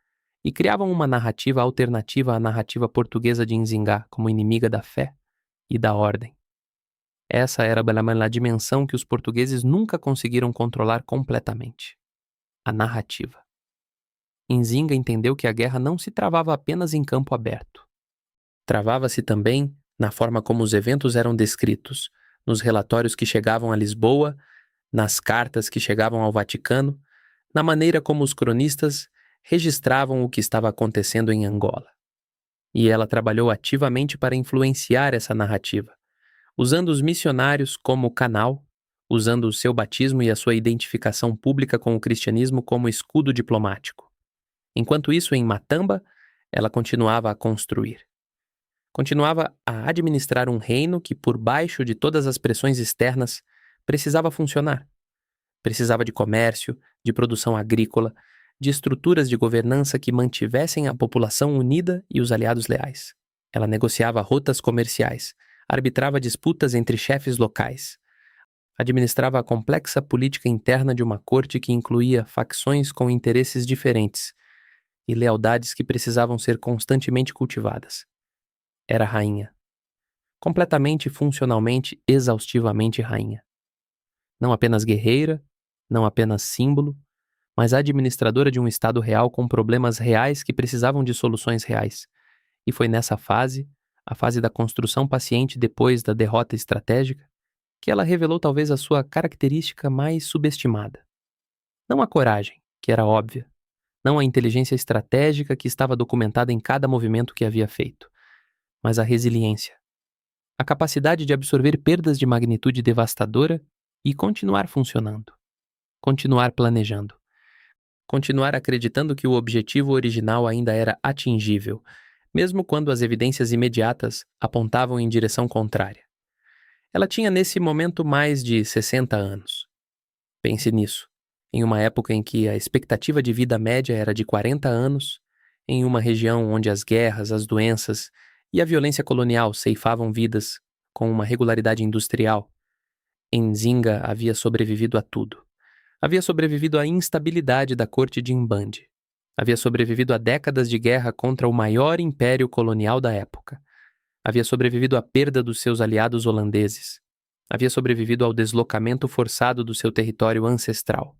e criavam uma narrativa alternativa à narrativa portuguesa de Nzinga como inimiga da fé e da ordem. Essa era a dimensão que os portugueses nunca conseguiram controlar completamente: a narrativa. Nzinga entendeu que a guerra não se travava apenas em campo aberto. Travava-se também na forma como os eventos eram descritos, nos relatórios que chegavam a Lisboa, nas cartas que chegavam ao Vaticano, na maneira como os cronistas registravam o que estava acontecendo em Angola. E ela trabalhou ativamente para influenciar essa narrativa, usando os missionários como canal, usando o seu batismo e a sua identificação pública com o cristianismo como escudo diplomático. Enquanto isso, em Matamba, ela continuava a construir. Continuava a administrar um reino que, por baixo de todas as pressões externas, precisava funcionar. Precisava de comércio, de produção agrícola, de estruturas de governança que mantivessem a população unida e os aliados leais. Ela negociava rotas comerciais, arbitrava disputas entre chefes locais, administrava a complexa política interna de uma corte que incluía facções com interesses diferentes, e lealdades que precisavam ser constantemente cultivadas. Era rainha. Completamente, funcionalmente, exaustivamente rainha. Não apenas guerreira, não apenas símbolo, mas administradora de um estado real com problemas reais que precisavam de soluções reais. E foi nessa fase, a fase da construção paciente depois da derrota estratégica, que ela revelou talvez a sua característica mais subestimada. Não a coragem, que era óbvia, não a inteligência estratégica que estava documentada em cada movimento que havia feito, mas a resiliência. A capacidade de absorver perdas de magnitude devastadora e continuar funcionando. Continuar planejando. Continuar acreditando que o objetivo original ainda era atingível, mesmo quando as evidências imediatas apontavam em direção contrária. Ela tinha nesse momento mais de 60 anos. Pense nisso. Em uma época em que a expectativa de vida média era de 40 anos, em uma região onde as guerras, as doenças e a violência colonial ceifavam vidas com uma regularidade industrial, Nzinga havia sobrevivido a tudo. Havia sobrevivido à instabilidade da corte de Mbande. Havia sobrevivido a décadas de guerra contra o maior império colonial da época. Havia sobrevivido à perda dos seus aliados holandeses. Havia sobrevivido ao deslocamento forçado do seu território ancestral.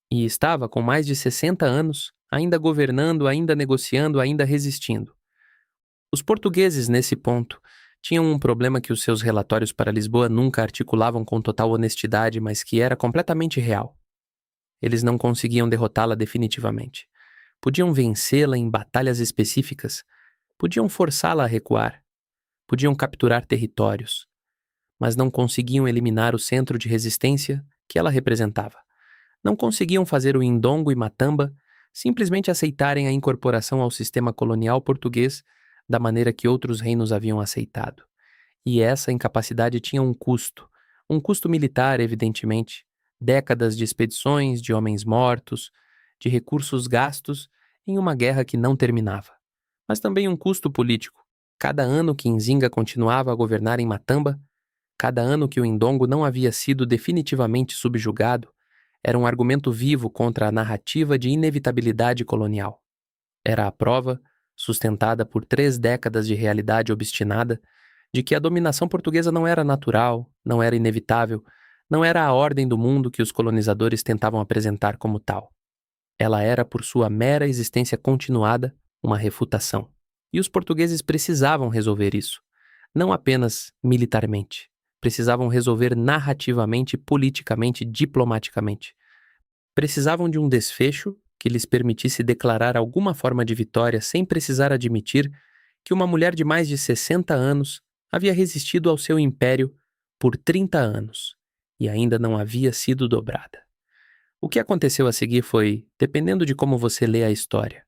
E estava, com mais de 60 anos, ainda governando, ainda negociando, ainda resistindo. Os portugueses, nesse ponto, tinham um problema que os seus relatórios para Lisboa nunca articulavam com total honestidade, mas que era completamente real. Eles não conseguiam derrotá-la definitivamente. Podiam vencê-la em batalhas específicas, podiam forçá-la a recuar, podiam capturar territórios, mas não conseguiam eliminar o centro de resistência que ela representava. Não conseguiam fazer o Indongo e Matamba simplesmente aceitarem a incorporação ao sistema colonial português da maneira que outros reinos haviam aceitado. E essa incapacidade tinha um custo militar, evidentemente, décadas de expedições, de homens mortos, de recursos gastos em uma guerra que não terminava. Mas também um custo político. Cada ano que Nzinga continuava a governar em Matamba, cada ano que o Indongo não havia sido definitivamente subjugado, era um argumento vivo contra a narrativa de inevitabilidade colonial. Era a prova, sustentada por 3 décadas de realidade obstinada, de que a dominação portuguesa não era natural, não era inevitável, não era a ordem do mundo que os colonizadores tentavam apresentar como tal. Ela era, por sua mera existência continuada, uma refutação. E os portugueses precisavam resolver isso, não apenas militarmente. Precisavam resolver narrativamente, politicamente, diplomaticamente. Precisavam de um desfecho que lhes permitisse declarar alguma forma de vitória sem precisar admitir que uma mulher de mais de 60 anos havia resistido ao seu império por 30 anos e ainda não havia sido dobrada. O que aconteceu a seguir foi, dependendo de como você lê a história,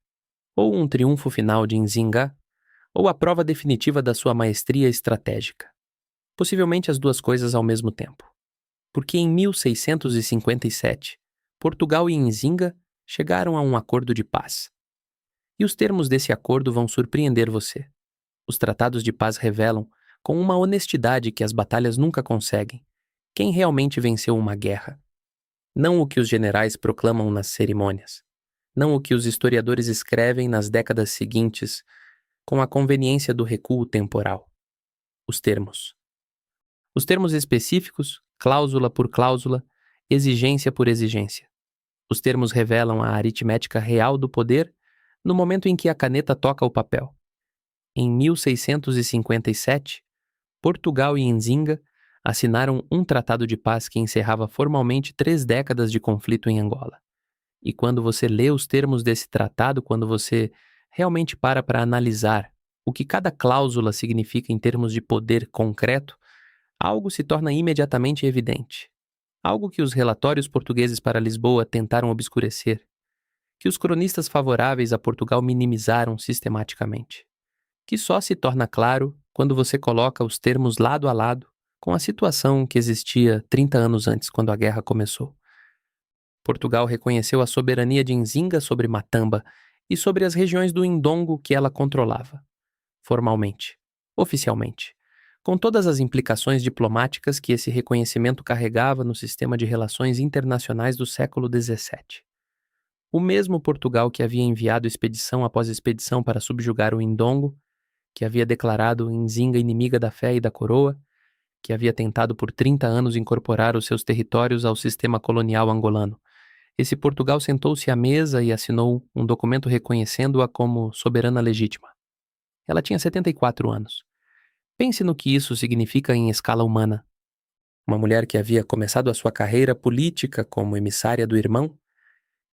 ou um triunfo final de Nzinga, ou a prova definitiva da sua maestria estratégica. Possivelmente as duas coisas ao mesmo tempo. Porque em 1657, Portugal e Nzinga chegaram a um acordo de paz. E os termos desse acordo vão surpreender você. Os tratados de paz revelam, com uma honestidade que as batalhas nunca conseguem, quem realmente venceu uma guerra. Não o que os generais proclamam nas cerimônias. Não o que os historiadores escrevem nas décadas seguintes, com a conveniência do recuo temporal. Os termos. Os termos específicos, cláusula por cláusula, exigência por exigência. Os termos revelam a aritmética real do poder no momento em que a caneta toca o papel. Em 1657, Portugal e Nzinga assinaram um tratado de paz que encerrava formalmente 3 décadas de conflito em Angola. E quando você lê os termos desse tratado, quando você realmente para analisar o que cada cláusula significa em termos de poder concreto, algo se torna imediatamente evidente. Algo que os relatórios portugueses para Lisboa tentaram obscurecer, que os cronistas favoráveis a Portugal minimizaram sistematicamente, que só se torna claro quando você coloca os termos lado a lado com a situação que existia 30 anos antes, quando a guerra começou. Portugal reconheceu a soberania de Nzinga sobre Matamba e sobre as regiões do Indongo que ela controlava, formalmente, oficialmente, com todas as implicações diplomáticas que esse reconhecimento carregava no sistema de relações internacionais do século XVII. O mesmo Portugal que havia enviado expedição após expedição para subjugar o Indongo, que havia declarado Nzinga inimiga da fé e da coroa, que havia tentado por 30 anos incorporar os seus territórios ao sistema colonial angolano. Esse Portugal sentou-se à mesa e assinou um documento reconhecendo-a como soberana legítima. Ela tinha 74 anos. Pense no que isso significa em escala humana. Uma mulher que havia começado a sua carreira política como emissária do irmão,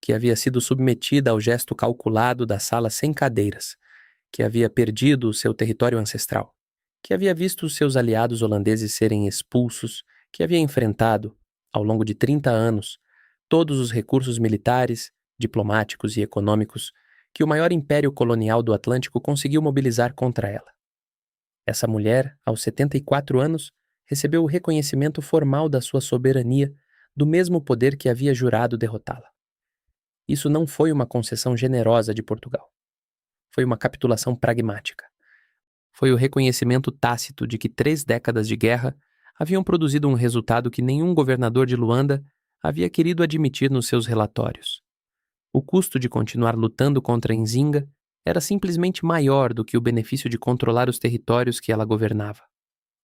que havia sido submetida ao gesto calculado da sala sem cadeiras, que havia perdido o seu território ancestral, que havia visto os seus aliados holandeses serem expulsos, que havia enfrentado, ao longo de 30 anos, todos os recursos militares, diplomáticos e econômicos que o maior império colonial do Atlântico conseguiu mobilizar contra ela. Essa mulher, aos 74 anos, recebeu o reconhecimento formal da sua soberania do mesmo poder que havia jurado derrotá-la. Isso não foi uma concessão generosa de Portugal. Foi uma capitulação pragmática. Foi o reconhecimento tácito de que 3 décadas de guerra haviam produzido um resultado que nenhum governador de Luanda havia querido admitir nos seus relatórios. O custo de continuar lutando contra Nzinga era simplesmente maior do que o benefício de controlar os territórios que ela governava.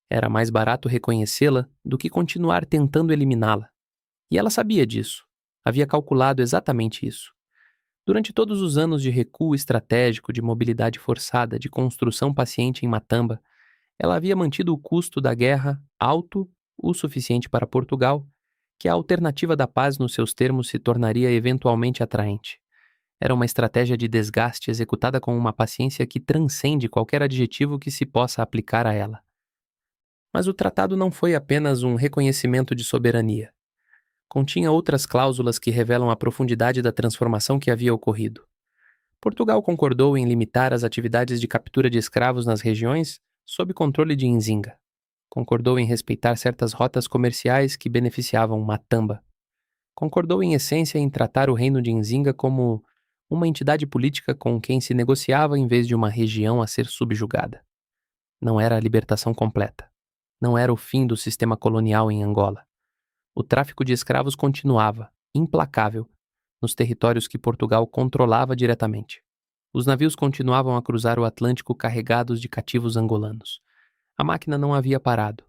Era mais barato reconhecê-la do que continuar tentando eliminá-la. E ela sabia disso. Havia calculado exatamente isso. Durante todos os anos de recuo estratégico, de mobilidade forçada, de construção paciente em Matamba, ela havia mantido o custo da guerra alto o suficiente para Portugal, que a alternativa da paz nos seus termos se tornaria eventualmente atraente. Era uma estratégia de desgaste executada com uma paciência que transcende qualquer adjetivo que se possa aplicar a ela. Mas o tratado não foi apenas um reconhecimento de soberania. Continha outras cláusulas que revelam a profundidade da transformação que havia ocorrido. Portugal concordou em limitar as atividades de captura de escravos nas regiões sob controle de Nzinga. Concordou em respeitar certas rotas comerciais que beneficiavam Matamba. Concordou em essência em tratar o reino de Nzinga como uma entidade política com quem se negociava em vez de uma região a ser subjugada. Não era a libertação completa. Não era o fim do sistema colonial em Angola. O tráfico de escravos continuava, implacável, nos territórios que Portugal controlava diretamente. Os navios continuavam a cruzar o Atlântico carregados de cativos angolanos. A máquina não havia parado.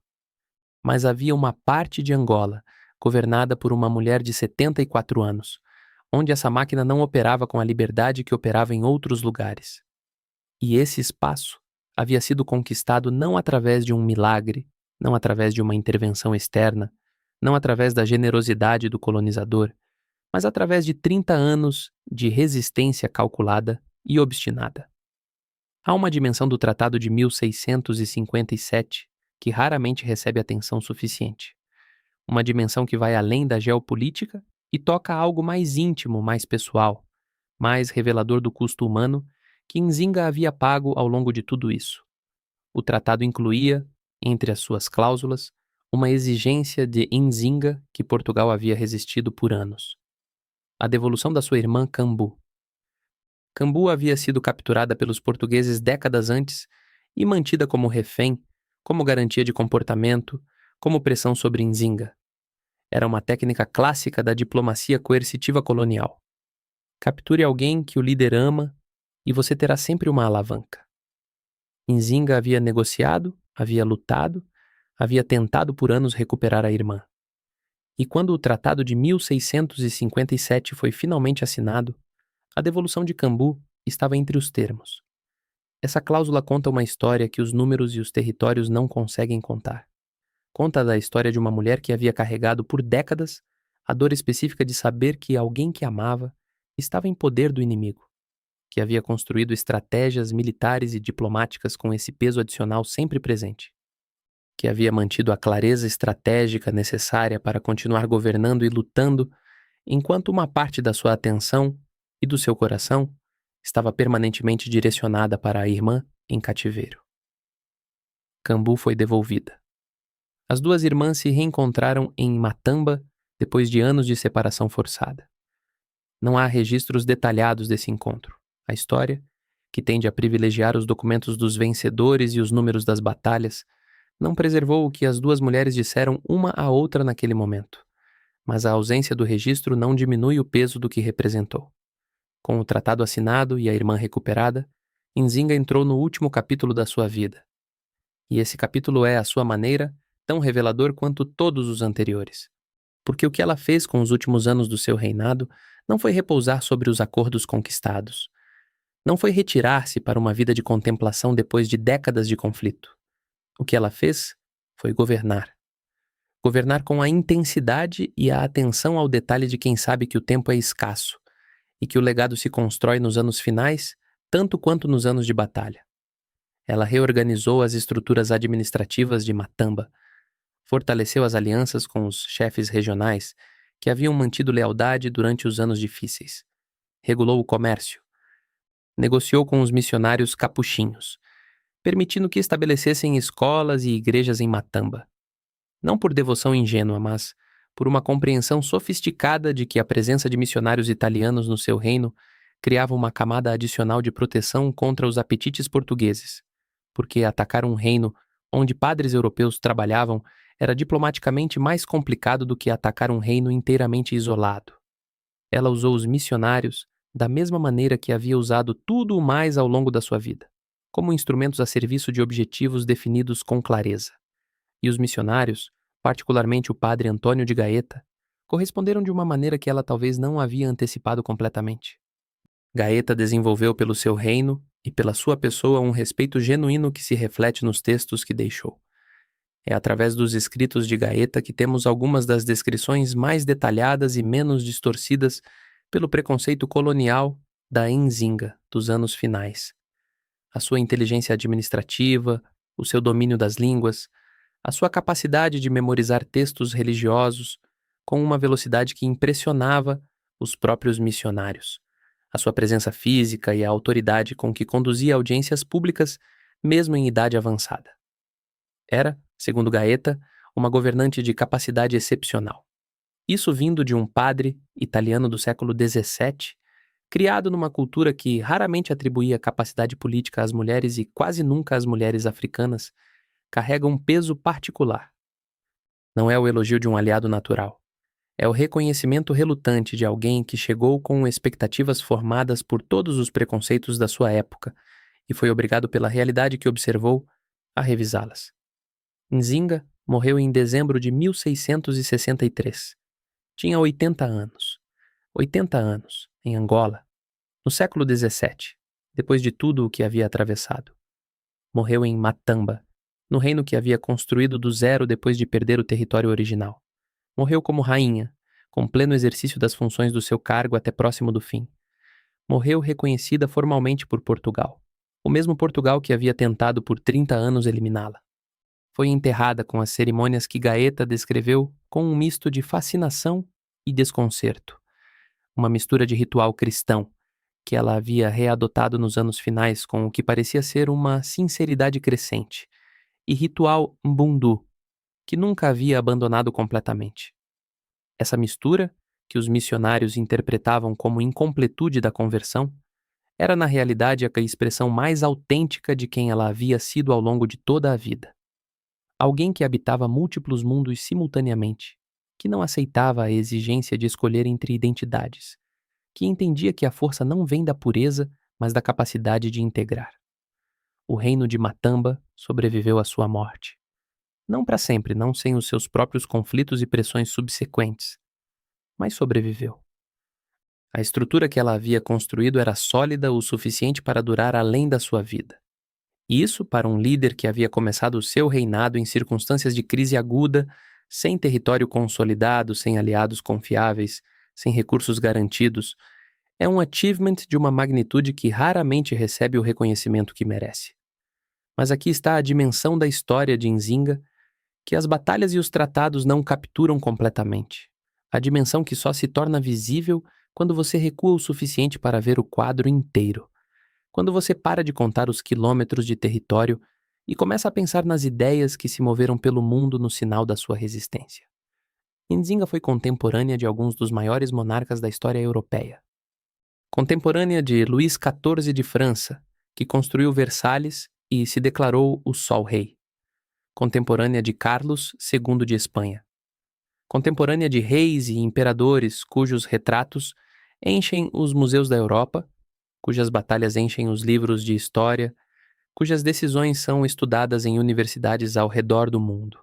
Mas havia uma parte de Angola, governada por uma mulher de 74 anos, onde essa máquina não operava com a liberdade que operava em outros lugares. E esse espaço havia sido conquistado não através de um milagre, não através de uma intervenção externa, não através da generosidade do colonizador, mas através de 30 anos de resistência calculada e obstinada. Há uma dimensão do Tratado de 1657 que raramente recebe atenção suficiente. Uma dimensão que vai além da geopolítica e toca algo mais íntimo, mais pessoal, mais revelador do custo humano que Nzinga havia pago ao longo de tudo isso. O tratado incluía, entre as suas cláusulas, uma exigência de Nzinga que Portugal havia resistido por anos. A devolução da sua irmã Cambu. Cambu havia sido capturada pelos portugueses décadas antes e mantida como refém, como garantia de comportamento, como pressão sobre Nzinga. Era uma técnica clássica da diplomacia coercitiva colonial. Capture alguém que o líder ama e você terá sempre uma alavanca. Nzinga havia negociado, havia lutado, havia tentado por anos recuperar a irmã. E quando o Tratado de 1657 foi finalmente assinado, a devolução de Cambu estava entre os termos. Essa cláusula conta uma história que os números e os territórios não conseguem contar. Conta da história de uma mulher que havia carregado por décadas a dor específica de saber que alguém que amava estava em poder do inimigo, que havia construído estratégias militares e diplomáticas com esse peso adicional sempre presente, que havia mantido a clareza estratégica necessária para continuar governando e lutando, enquanto uma parte da sua atenção e do seu coração estava permanentemente direcionada para a irmã em cativeiro. Cambu foi devolvida. As duas irmãs se reencontraram em Matamba depois de anos de separação forçada. Não há registros detalhados desse encontro. A história, que tende a privilegiar os documentos dos vencedores e os números das batalhas, não preservou o que as duas mulheres disseram uma à outra naquele momento, mas a ausência do registro não diminui o peso do que representou. Com o tratado assinado e a irmã recuperada, Nzinga entrou no último capítulo da sua vida. E esse capítulo é, à sua maneira, tão revelador quanto todos os anteriores. Porque o que ela fez com os últimos anos do seu reinado não foi repousar sobre os acordos conquistados. Não foi retirar-se para uma vida de contemplação depois de décadas de conflito. O que ela fez foi governar. Governar com a intensidade e a atenção ao detalhe de quem sabe que o tempo é escasso e que o legado se constrói nos anos finais, tanto quanto nos anos de batalha. Ela reorganizou as estruturas administrativas de Matamba, fortaleceu as alianças com os chefes regionais que haviam mantido lealdade durante os anos difíceis, regulou o comércio, negociou com os missionários capuchinhos, permitindo que estabelecessem escolas e igrejas em Matamba. Não por devoção ingênua, mas por uma compreensão sofisticada de que a presença de missionários italianos no seu reino criava uma camada adicional de proteção contra os apetites portugueses, porque atacar um reino onde padres europeus trabalhavam era diplomaticamente mais complicado do que atacar um reino inteiramente isolado. Ela usou os missionários da mesma maneira que havia usado tudo o mais ao longo da sua vida, como instrumentos a serviço de objetivos definidos com clareza. E os missionários, particularmente o padre Antônio de Gaeta, corresponderam de uma maneira que ela talvez não havia antecipado completamente. Gaeta desenvolveu pelo seu reino e pela sua pessoa um respeito genuíno que se reflete nos textos que deixou. É através dos escritos de Gaeta que temos algumas das descrições mais detalhadas e menos distorcidas pelo preconceito colonial da Nzinga dos anos finais. A sua inteligência administrativa, o seu domínio das línguas, a sua capacidade de memorizar textos religiosos com uma velocidade que impressionava os próprios missionários, a sua presença física e a autoridade com que conduzia audiências públicas mesmo em idade avançada. Era, segundo Gaeta, uma governante de capacidade excepcional. Isso vindo de um padre italiano do século XVII, criado numa cultura que raramente atribuía capacidade política às mulheres e quase nunca às mulheres africanas, carrega um peso particular. Não é o elogio de um aliado natural. É o reconhecimento relutante de alguém que chegou com expectativas formadas por todos os preconceitos da sua época e foi obrigado pela realidade que observou a revisá-las. Nzinga morreu em dezembro de 1663. Tinha 80 anos. 80 anos, em Angola, no século XVII, depois de tudo o que havia atravessado. Morreu em Matamba, no reino que havia construído do zero depois de perder o território original. Morreu como rainha, com pleno exercício das funções do seu cargo até próximo do fim. Morreu reconhecida formalmente por Portugal, o mesmo Portugal que havia tentado por 30 anos eliminá-la. Foi enterrada com as cerimônias que Gaeta descreveu com um misto de fascinação e desconcerto. Uma mistura de ritual cristão, que ela havia readotado nos anos finais com o que parecia ser uma sinceridade crescente, e ritual mbundu, que nunca havia abandonado completamente. Essa mistura, que os missionários interpretavam como incompletude da conversão, era na realidade a expressão mais autêntica de quem ela havia sido ao longo de toda a vida. Alguém que habitava múltiplos mundos simultaneamente, que não aceitava a exigência de escolher entre identidades, que entendia que a força não vem da pureza, mas da capacidade de integrar. O reino de Matamba sobreviveu à sua morte. Não para sempre, não sem os seus próprios conflitos e pressões subsequentes, mas sobreviveu. A estrutura que ela havia construído era sólida o suficiente para durar além da sua vida. Isso para um líder que havia começado o seu reinado em circunstâncias de crise aguda, sem território consolidado, sem aliados confiáveis, sem recursos garantidos, é um achievement de uma magnitude que raramente recebe o reconhecimento que merece. Mas aqui está a dimensão da história de Nzinga, que as batalhas e os tratados não capturam completamente. A dimensão que só se torna visível quando você recua o suficiente para ver o quadro inteiro. Quando você para de contar os quilômetros de território e começa a pensar nas ideias que se moveram pelo mundo no sinal da sua resistência. Nzinga foi contemporânea de alguns dos maiores monarcas da história europeia. Contemporânea de Luís XIV de França, que construiu Versalhes e se declarou o Sol-Rei. Contemporânea de Carlos II de Espanha. Contemporânea de reis e imperadores cujos retratos enchem os museus da Europa, cujas batalhas enchem os livros de história, cujas decisões são estudadas em universidades ao redor do mundo.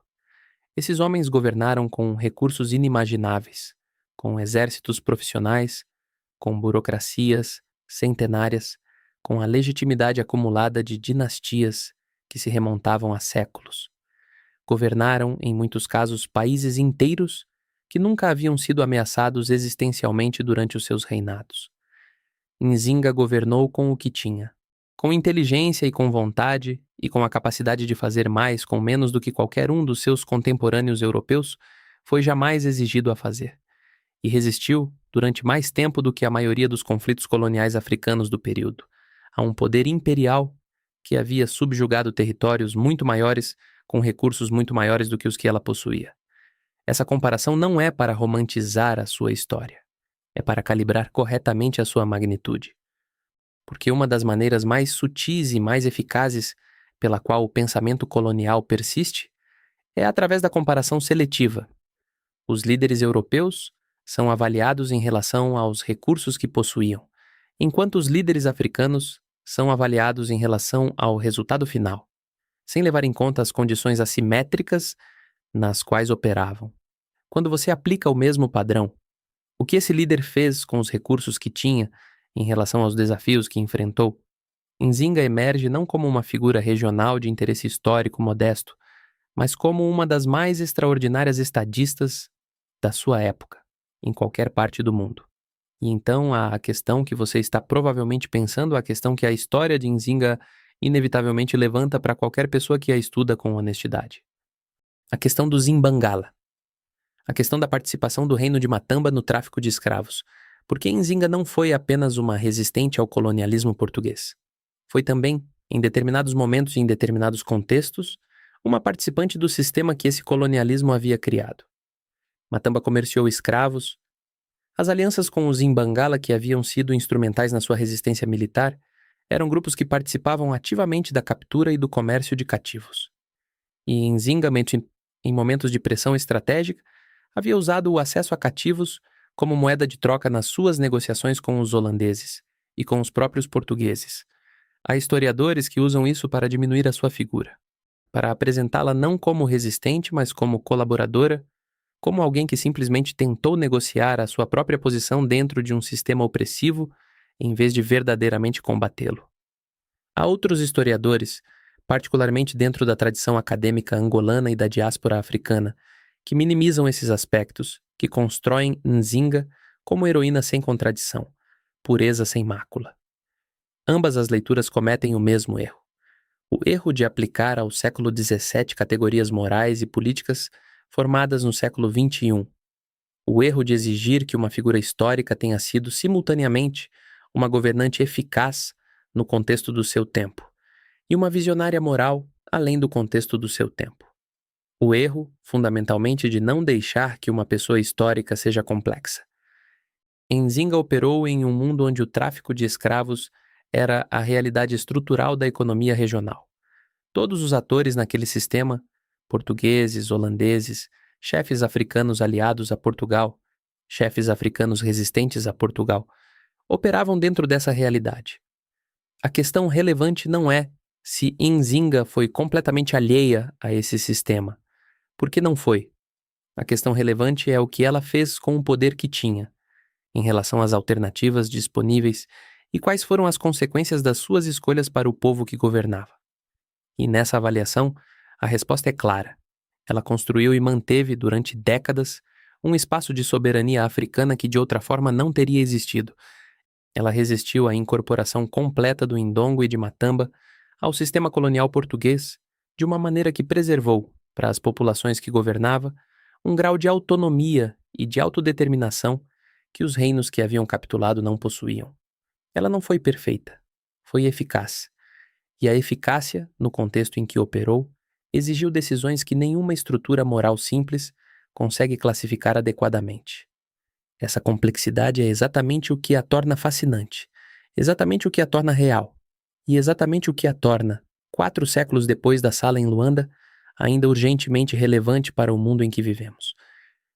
Esses homens governaram com recursos inimagináveis, com exércitos profissionais, com burocracias centenárias, com a legitimidade acumulada de dinastias que se remontavam a séculos. Governaram, em muitos casos, países inteiros que nunca haviam sido ameaçados existencialmente durante os seus reinados. Nzinga governou com o que tinha, com inteligência e com vontade, e com a capacidade de fazer mais com menos do que qualquer um dos seus contemporâneos europeus foi jamais exigido a fazer. E resistiu, durante mais tempo do que a maioria dos conflitos coloniais africanos do período, a um poder imperial que havia subjugado territórios muito maiores com recursos muito maiores do que os que ela possuía. Essa comparação não é para romantizar a sua história, é para calibrar corretamente a sua magnitude. Porque uma das maneiras mais sutis e mais eficazes pela qual o pensamento colonial persiste é através da comparação seletiva. Os líderes europeus são avaliados em relação aos recursos que possuíam, enquanto os líderes africanos são avaliados em relação ao resultado final, sem levar em conta as condições assimétricas nas quais operavam. Quando você aplica o mesmo padrão, o que esse líder fez com os recursos que tinha em relação aos desafios que enfrentou, Nzinga emerge não como uma figura regional de interesse histórico modesto, mas como uma das mais extraordinárias estadistas da sua época, em qualquer parte do mundo. E então a questão que você está provavelmente pensando, a questão que a história de Nzinga inevitavelmente levanta para qualquer pessoa que a estuda com honestidade. A questão do Zimbangala. A questão da participação do reino de Matamba no tráfico de escravos. Porque Nzinga não foi apenas uma resistente ao colonialismo português. Foi também, em determinados momentos e em determinados contextos, uma participante do sistema que esse colonialismo havia criado. Matamba comerciou escravos. As alianças com os Zimbangala, que haviam sido instrumentais na sua resistência militar, eram grupos que participavam ativamente da captura e do comércio de cativos. E Nzinga, em momentos de pressão estratégica, havia usado o acesso a cativos como moeda de troca nas suas negociações com os holandeses e com os próprios portugueses. Há historiadores que usam isso para diminuir a sua figura, para apresentá-la não como resistente, mas como colaboradora, como alguém que simplesmente tentou negociar a sua própria posição dentro de um sistema opressivo, em vez de verdadeiramente combatê-lo. Há outros historiadores, particularmente dentro da tradição acadêmica angolana e da diáspora africana, que minimizam esses aspectos, que constroem Nzinga como heroína sem contradição, pureza sem mácula. Ambas as leituras cometem o mesmo erro. O erro de aplicar ao século XVII categorias morais e políticas formadas no século XXI. O erro de exigir que uma figura histórica tenha sido simultaneamente uma governante eficaz no contexto do seu tempo e uma visionária moral além do contexto do seu tempo. O erro, fundamentalmente, de não deixar que uma pessoa histórica seja complexa. Nzinga operou em um mundo onde o tráfico de escravos era a realidade estrutural da economia regional. Todos os atores naquele sistema, portugueses, holandeses, chefes africanos aliados a Portugal, chefes africanos resistentes a Portugal, operavam dentro dessa realidade. A questão relevante não é se Nzinga foi completamente alheia a esse sistema. Porque não foi. A questão relevante é o que ela fez com o poder que tinha, em relação às alternativas disponíveis e quais foram as consequências das suas escolhas para o povo que governava. E nessa avaliação, a resposta é clara. Ela construiu e manteve, durante décadas, um espaço de soberania africana que de outra forma não teria existido. Ela resistiu à incorporação completa do Indongo e de Matamba ao sistema colonial português de uma maneira que preservou, para as populações que governava, um grau de autonomia e de autodeterminação que os reinos que haviam capitulado não possuíam. Ela não foi perfeita, foi eficaz. E a eficácia, no contexto em que operou, exigiu decisões que nenhuma estrutura moral simples consegue classificar adequadamente. Essa complexidade é exatamente o que a torna fascinante, exatamente o que a torna real, e exatamente o que a torna, 4 séculos depois da sala em Luanda, ainda urgentemente relevante para o mundo em que vivemos.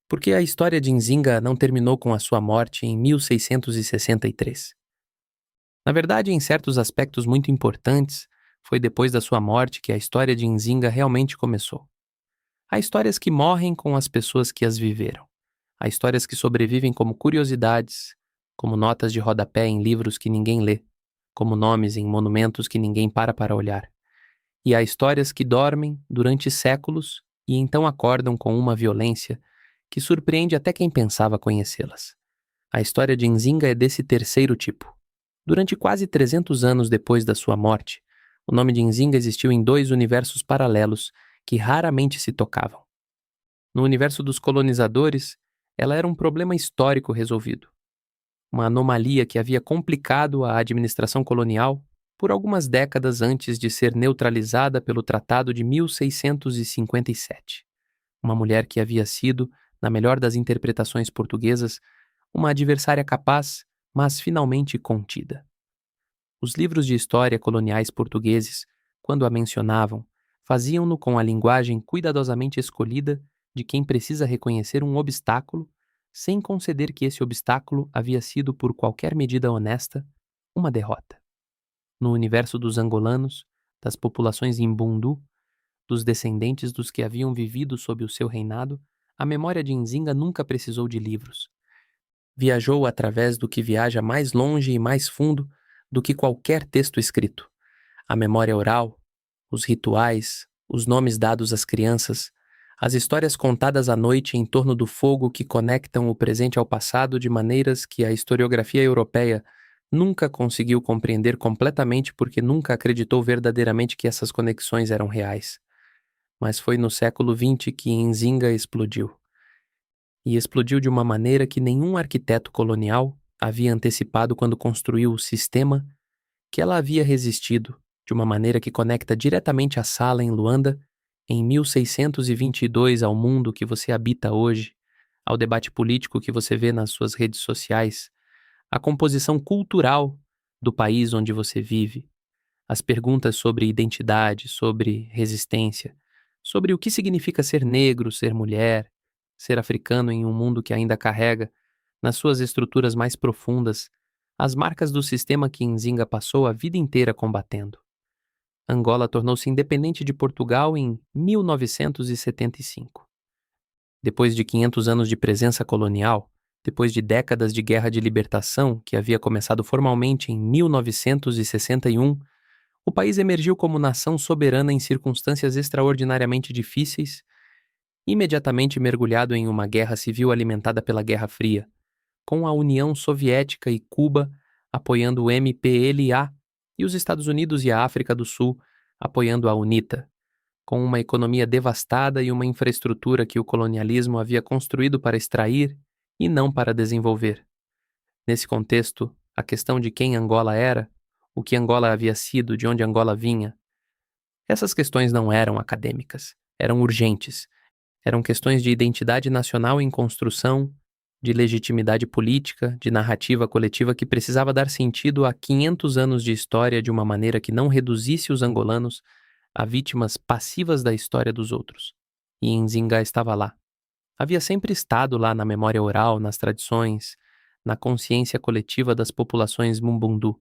Porque a história de Nzinga não terminou com a sua morte em 1663. Na verdade, em certos aspectos muito importantes, foi depois da sua morte que a história de Nzinga realmente começou. Há histórias que morrem com as pessoas que as viveram. Há histórias que sobrevivem como curiosidades, como notas de rodapé em livros que ninguém lê, como nomes em monumentos que ninguém para olhar. E há histórias que dormem durante séculos e então acordam com uma violência que surpreende até quem pensava conhecê-las. A história de Nzinga é desse terceiro tipo. Durante quase 300 anos depois da sua morte, o nome de Nzinga existiu em dois universos paralelos que raramente se tocavam. No universo dos colonizadores, ela era um problema histórico resolvido, uma anomalia que havia complicado a administração colonial por algumas décadas antes de ser neutralizada pelo Tratado de 1657. Uma mulher que havia sido, na melhor das interpretações portuguesas, uma adversária capaz, mas finalmente contida. Os livros de história coloniais portugueses, quando a mencionavam, faziam-no com a linguagem cuidadosamente escolhida de quem precisa reconhecer um obstáculo, sem conceder que esse obstáculo havia sido, por qualquer medida honesta, uma derrota. No universo dos angolanos, das populações Imbundu, dos descendentes dos que haviam vivido sob o seu reinado, a memória de Nzinga nunca precisou de livros. Viajou através do que viaja mais longe e mais fundo do que qualquer texto escrito. A memória oral, os rituais, os nomes dados às crianças, as histórias contadas à noite em torno do fogo que conectam o presente ao passado de maneiras que a historiografia europeia nunca conseguiu compreender completamente porque nunca acreditou verdadeiramente que essas conexões eram reais. Mas foi no século XX que Nzinga explodiu. E explodiu de uma maneira que nenhum arquiteto colonial havia antecipado quando construiu o sistema que ela havia resistido, de uma maneira que conecta diretamente a sala em Luanda, em 1622, ao mundo que você habita hoje, ao debate político que você vê nas suas redes sociais, à composição cultural do país onde você vive, as perguntas sobre identidade, sobre resistência, sobre o que significa ser negro, ser mulher, ser africano em um mundo que ainda carrega, nas suas estruturas mais profundas, as marcas do sistema que Nzinga passou a vida inteira combatendo. Angola tornou-se independente de Portugal em 1975. Depois de 500 anos de presença colonial, depois de décadas de guerra de libertação que havia começado formalmente em 1961, o país emergiu como nação soberana em circunstâncias extraordinariamente difíceis, imediatamente mergulhado em uma guerra civil alimentada pela Guerra Fria, com a União Soviética e Cuba apoiando o MPLA e os Estados Unidos e a África do Sul apoiando a UNITA, com uma economia devastada e uma infraestrutura que o colonialismo havia construído para extrair e não para desenvolver. Nesse contexto, a questão de quem Angola era, o que Angola havia sido, de onde Angola vinha, essas questões não eram acadêmicas, eram urgentes, eram questões de identidade nacional em construção, de legitimidade política, de narrativa coletiva que precisava dar sentido a 500 anos de história de uma maneira que não reduzisse os angolanos a vítimas passivas da história dos outros. E Nzinga estava lá. Havia sempre estado lá na memória oral, nas tradições, na consciência coletiva das populações Mumbundu.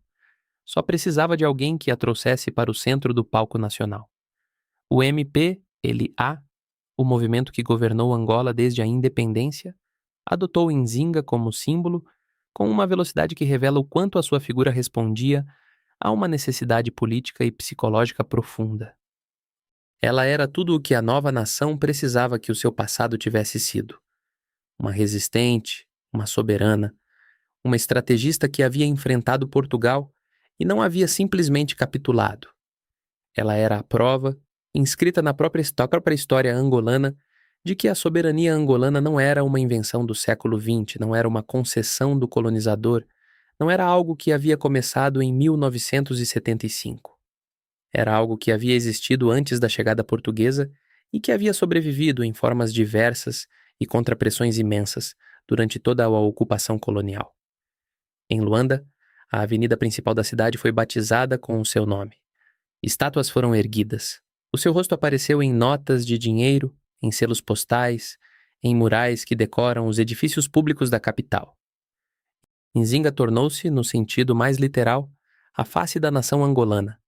Só precisava de alguém que a trouxesse para o centro do palco nacional. O MPLA, o movimento que governou Angola desde a independência, adotou Nzinga como símbolo com uma velocidade que revela o quanto a sua figura respondia a uma necessidade política e psicológica profunda. Ela era tudo o que a nova nação precisava que o seu passado tivesse sido. Uma resistente, uma soberana, uma estrategista que havia enfrentado Portugal e não havia simplesmente capitulado. Ela era a prova, inscrita na própria história angolana, de que a soberania angolana não era uma invenção do século XX, não era uma concessão do colonizador, não era algo que havia começado em 1975. Era algo que havia existido antes da chegada portuguesa e que havia sobrevivido em formas diversas e contra pressões imensas durante toda a ocupação colonial. Em Luanda, a avenida principal da cidade foi batizada com o seu nome. Estátuas foram erguidas. O seu rosto apareceu em notas de dinheiro, em selos postais, em murais que decoram os edifícios públicos da capital. Nzinga tornou-se, no sentido mais literal, a face da nação angolana,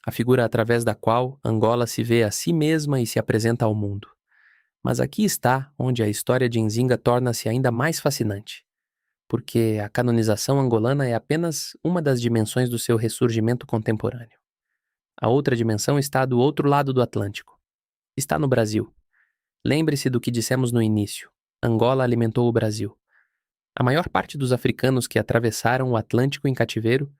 a figura através da qual Angola se vê a si mesma e se apresenta ao mundo. Mas aqui está onde a história de Nzinga torna-se ainda mais fascinante, porque a canonização angolana é apenas uma das dimensões do seu ressurgimento contemporâneo. A outra dimensão está do outro lado do Atlântico. Está no Brasil. Lembre-se do que dissemos no início. Angola alimentou o Brasil. A maior parte dos africanos que atravessaram o Atlântico em cativeiro,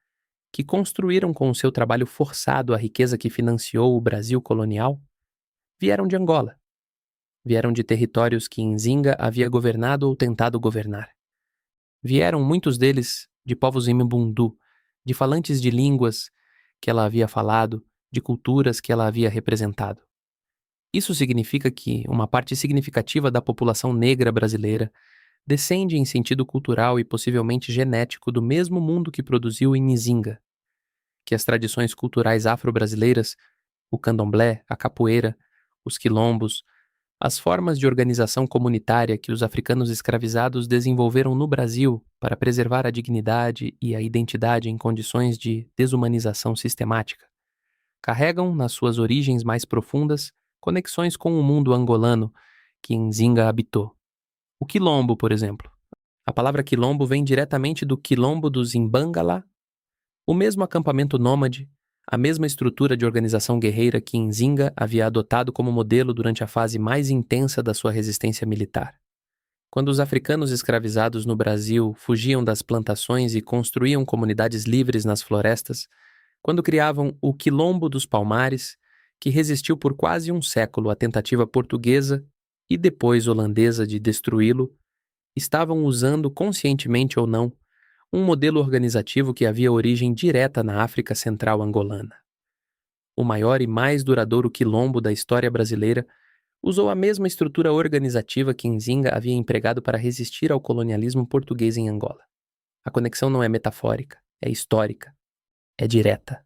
que construíram com o seu trabalho forçado a riqueza que financiou o Brasil colonial, vieram de Angola. Vieram de territórios que Nzinga havia governado ou tentado governar. Vieram, muitos deles, de povos Imbundu, de falantes de línguas que ela havia falado, de culturas que ela havia representado. Isso significa que uma parte significativa da população negra brasileira descende em sentido cultural e possivelmente genético do mesmo mundo que produziu em Nzinga, que as tradições culturais afro-brasileiras, o candomblé, a capoeira, os quilombos, as formas de organização comunitária que os africanos escravizados desenvolveram no Brasil para preservar a dignidade e a identidade em condições de desumanização sistemática, carregam, nas suas origens mais profundas, conexões com o mundo angolano que Nzinga habitou. O quilombo, por exemplo. A palavra quilombo vem diretamente do quilombo dos Imbangala, o mesmo acampamento nômade, a mesma estrutura de organização guerreira que Nzinga havia adotado como modelo durante a fase mais intensa da sua resistência militar. Quando os africanos escravizados no Brasil fugiam das plantações e construíam comunidades livres nas florestas, quando criavam o Quilombo dos Palmares, que resistiu por quase um século à tentativa portuguesa e depois holandesa de destruí-lo, estavam usando, conscientemente ou não, um modelo organizativo que havia origem direta na África Central angolana. O maior e mais duradouro quilombo da história brasileira usou a mesma estrutura organizativa que Nzinga havia empregado para resistir ao colonialismo português em Angola. A conexão não é metafórica, é histórica, é direta.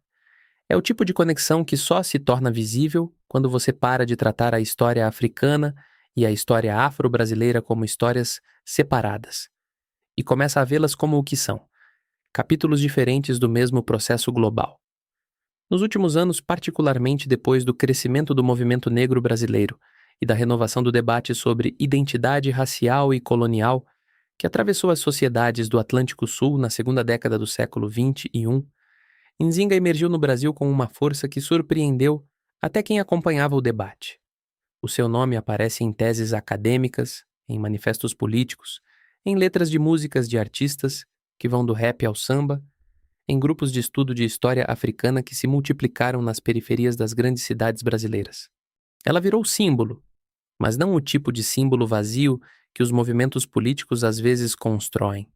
É o tipo de conexão que só se torna visível quando você para de tratar a história africana e a história afro-brasileira como histórias separadas e começa a vê-las como o que são, capítulos diferentes do mesmo processo global. Nos últimos anos, particularmente depois do crescimento do movimento negro brasileiro e da renovação do debate sobre identidade racial e colonial, que atravessou as sociedades do Atlântico Sul na segunda década do século XXI, Nzinga emergiu no Brasil com uma força que surpreendeu até quem acompanhava o debate. O seu nome aparece em teses acadêmicas, em manifestos políticos, em letras de músicas de artistas que vão do rap ao samba, em grupos de estudo de história africana que se multiplicaram nas periferias das grandes cidades brasileiras. Ela virou símbolo, mas não o tipo de símbolo vazio que os movimentos políticos às vezes constroem.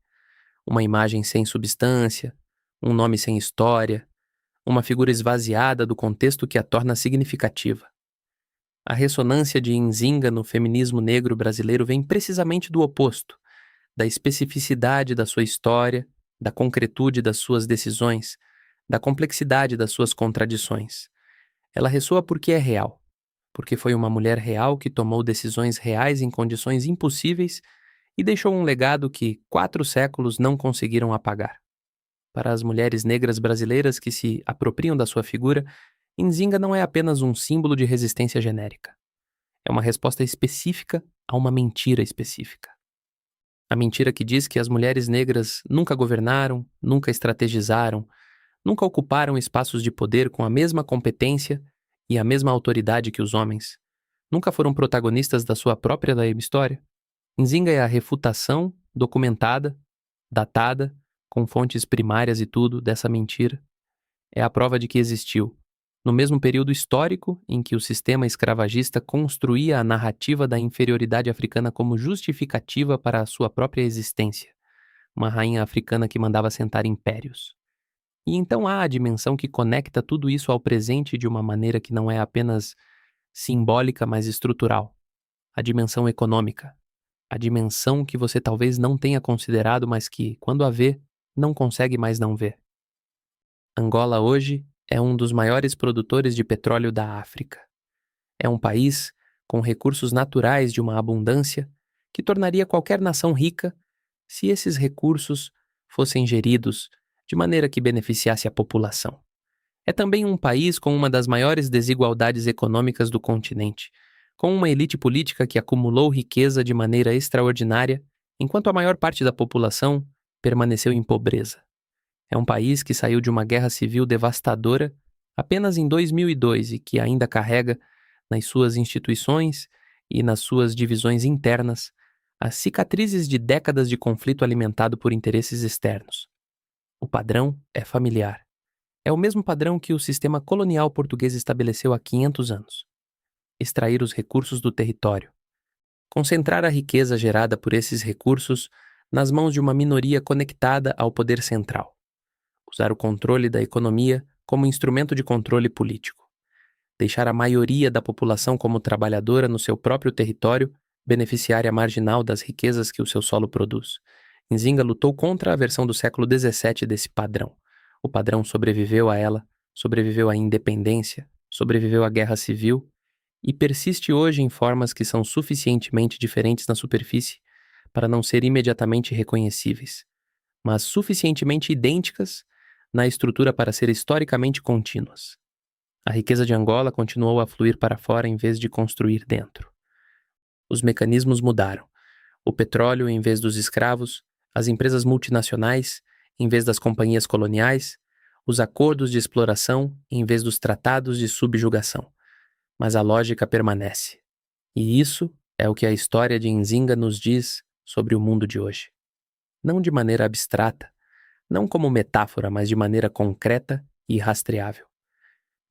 Uma imagem sem substância, um nome sem história, uma figura esvaziada do contexto que a torna significativa. A ressonância de Nzinga no feminismo negro brasileiro vem precisamente do oposto, da especificidade da sua história, da concretude das suas decisões, da complexidade das suas contradições. Ela ressoa porque é real, porque foi uma mulher real que tomou decisões reais em condições impossíveis e deixou um legado que 4 séculos não conseguiram apagar. Para as mulheres negras brasileiras que se apropriam da sua figura, Nzinga não é apenas um símbolo de resistência genérica. É uma resposta específica a uma mentira específica. A mentira que diz que as mulheres negras nunca governaram, nunca estrategizaram, nunca ocuparam espaços de poder com a mesma competência e a mesma autoridade que os homens, nunca foram protagonistas da sua própria história. Nzinga é a refutação documentada, datada, com fontes primárias e tudo, dessa mentira. É a prova de que existiu, no mesmo período histórico em que o sistema escravagista construía a narrativa da inferioridade africana como justificativa para a sua própria existência, uma rainha africana que mandava sentar impérios. E então há a dimensão que conecta tudo isso ao presente de uma maneira que não é apenas simbólica, mas estrutural. A dimensão econômica. A dimensão que você talvez não tenha considerado, mas que, quando a vê, não consegue mais não ver. Angola hoje é um dos maiores produtores de petróleo da África. É um país com recursos naturais de uma abundância que tornaria qualquer nação rica se esses recursos fossem geridos de maneira que beneficiasse a população. É também um país com uma das maiores desigualdades econômicas do continente, com uma elite política que acumulou riqueza de maneira extraordinária, enquanto a maior parte da população permaneceu em pobreza. É um país que saiu de uma guerra civil devastadora apenas em 2002 e que ainda carrega, nas suas instituições e nas suas divisões internas, as cicatrizes de décadas de conflito alimentado por interesses externos. O padrão é familiar. É o mesmo padrão que o sistema colonial português estabeleceu há 500 anos. Extrair os recursos do território. Concentrar a riqueza gerada por esses recursos nas mãos de uma minoria conectada ao poder central. Usar o controle da economia como instrumento de controle político. Deixar a maioria da população como trabalhadora no seu próprio território, beneficiária marginal das riquezas que o seu solo produz. Nzinga lutou contra a versão do século XVII desse padrão. O padrão sobreviveu a ela, sobreviveu à independência, sobreviveu à guerra civil e persiste hoje em formas que são suficientemente diferentes na superfície para não ser imediatamente reconhecíveis, mas suficientemente idênticas na estrutura para ser historicamente contínuas. A riqueza de Angola continuou a fluir para fora em vez de construir dentro. Os mecanismos mudaram. O petróleo em vez dos escravos, as empresas multinacionais em vez das companhias coloniais, os acordos de exploração em vez dos tratados de subjugação. Mas a lógica permanece. E isso é o que a história de Nzinga nos diz sobre o mundo de hoje. Não de maneira abstrata, não como metáfora, mas de maneira concreta e rastreável.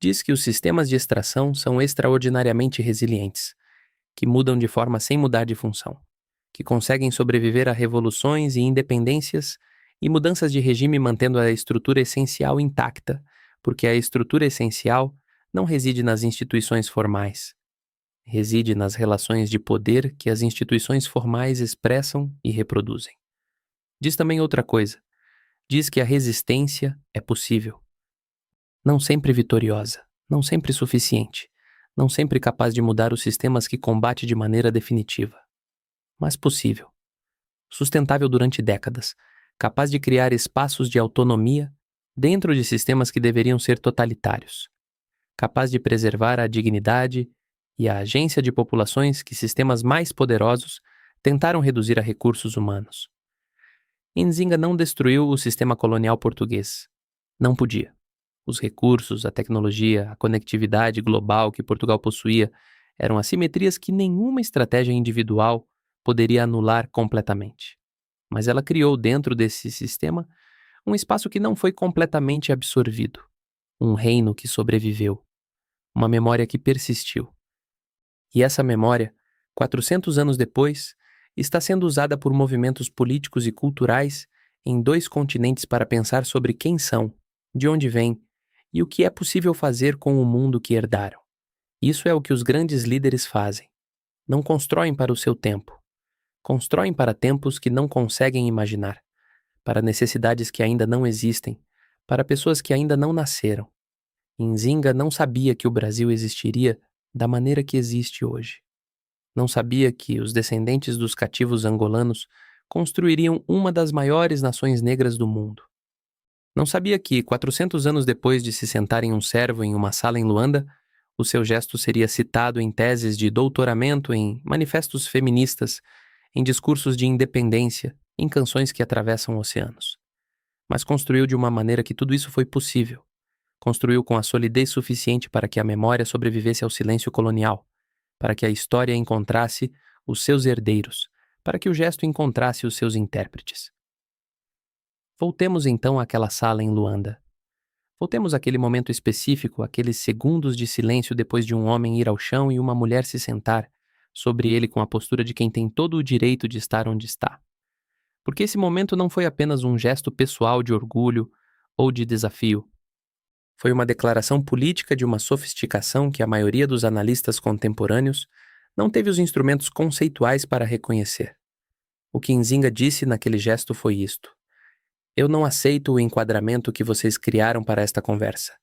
Diz que os sistemas de extração são extraordinariamente resilientes, que mudam de forma sem mudar de função, que conseguem sobreviver a revoluções e independências e mudanças de regime mantendo a estrutura essencial intacta, porque a estrutura essencial não reside nas instituições formais. Reside nas relações de poder que as instituições formais expressam e reproduzem. Diz também outra coisa. Diz que a resistência é possível. Não sempre vitoriosa, não sempre suficiente, não sempre capaz de mudar os sistemas que combate de maneira definitiva. Mas possível. Sustentável durante décadas, capaz de criar espaços de autonomia dentro de sistemas que deveriam ser totalitários. Capaz de preservar a dignidade e a agência de populações que sistemas mais poderosos tentaram reduzir a recursos humanos. Nzinga não destruiu o sistema colonial português. Não podia. Os recursos, a tecnologia, a conectividade global que Portugal possuía eram assimetrias que nenhuma estratégia individual poderia anular completamente. Mas ela criou dentro desse sistema um espaço que não foi completamente absorvido. Um reino que sobreviveu. Uma memória que persistiu. E essa memória, 400 anos depois, está sendo usada por movimentos políticos e culturais em 2 continentes para pensar sobre quem são, de onde vêm e o que é possível fazer com o mundo que herdaram. Isso é o que os grandes líderes fazem. Não constroem para o seu tempo. Constroem para tempos que não conseguem imaginar, para necessidades que ainda não existem, para pessoas que ainda não nasceram. Nzinga não sabia que o Brasil existiria da maneira que existe hoje. Não sabia que os descendentes dos cativos angolanos construiriam uma das maiores nações negras do mundo. Não sabia que, 400 anos depois de se sentar em um servo em uma sala em Luanda, o seu gesto seria citado em teses de doutoramento, em manifestos feministas, em discursos de independência, em canções que atravessam oceanos. Mas construiu de uma maneira que tudo isso foi possível. Construiu com a solidez suficiente para que a memória sobrevivesse ao silêncio colonial, para que a história encontrasse os seus herdeiros, para que o gesto encontrasse os seus intérpretes. Voltemos então àquela sala em Luanda. Voltemos àquele momento específico, aqueles segundos de silêncio depois de um homem ir ao chão e uma mulher se sentar sobre ele com a postura de quem tem todo o direito de estar onde está. Porque esse momento não foi apenas um gesto pessoal de orgulho ou de desafio. Foi uma declaração política de uma sofisticação que a maioria dos analistas contemporâneos não teve os instrumentos conceituais para reconhecer. O que Nzinga disse naquele gesto foi isto: eu não aceito o enquadramento que vocês criaram para esta conversa.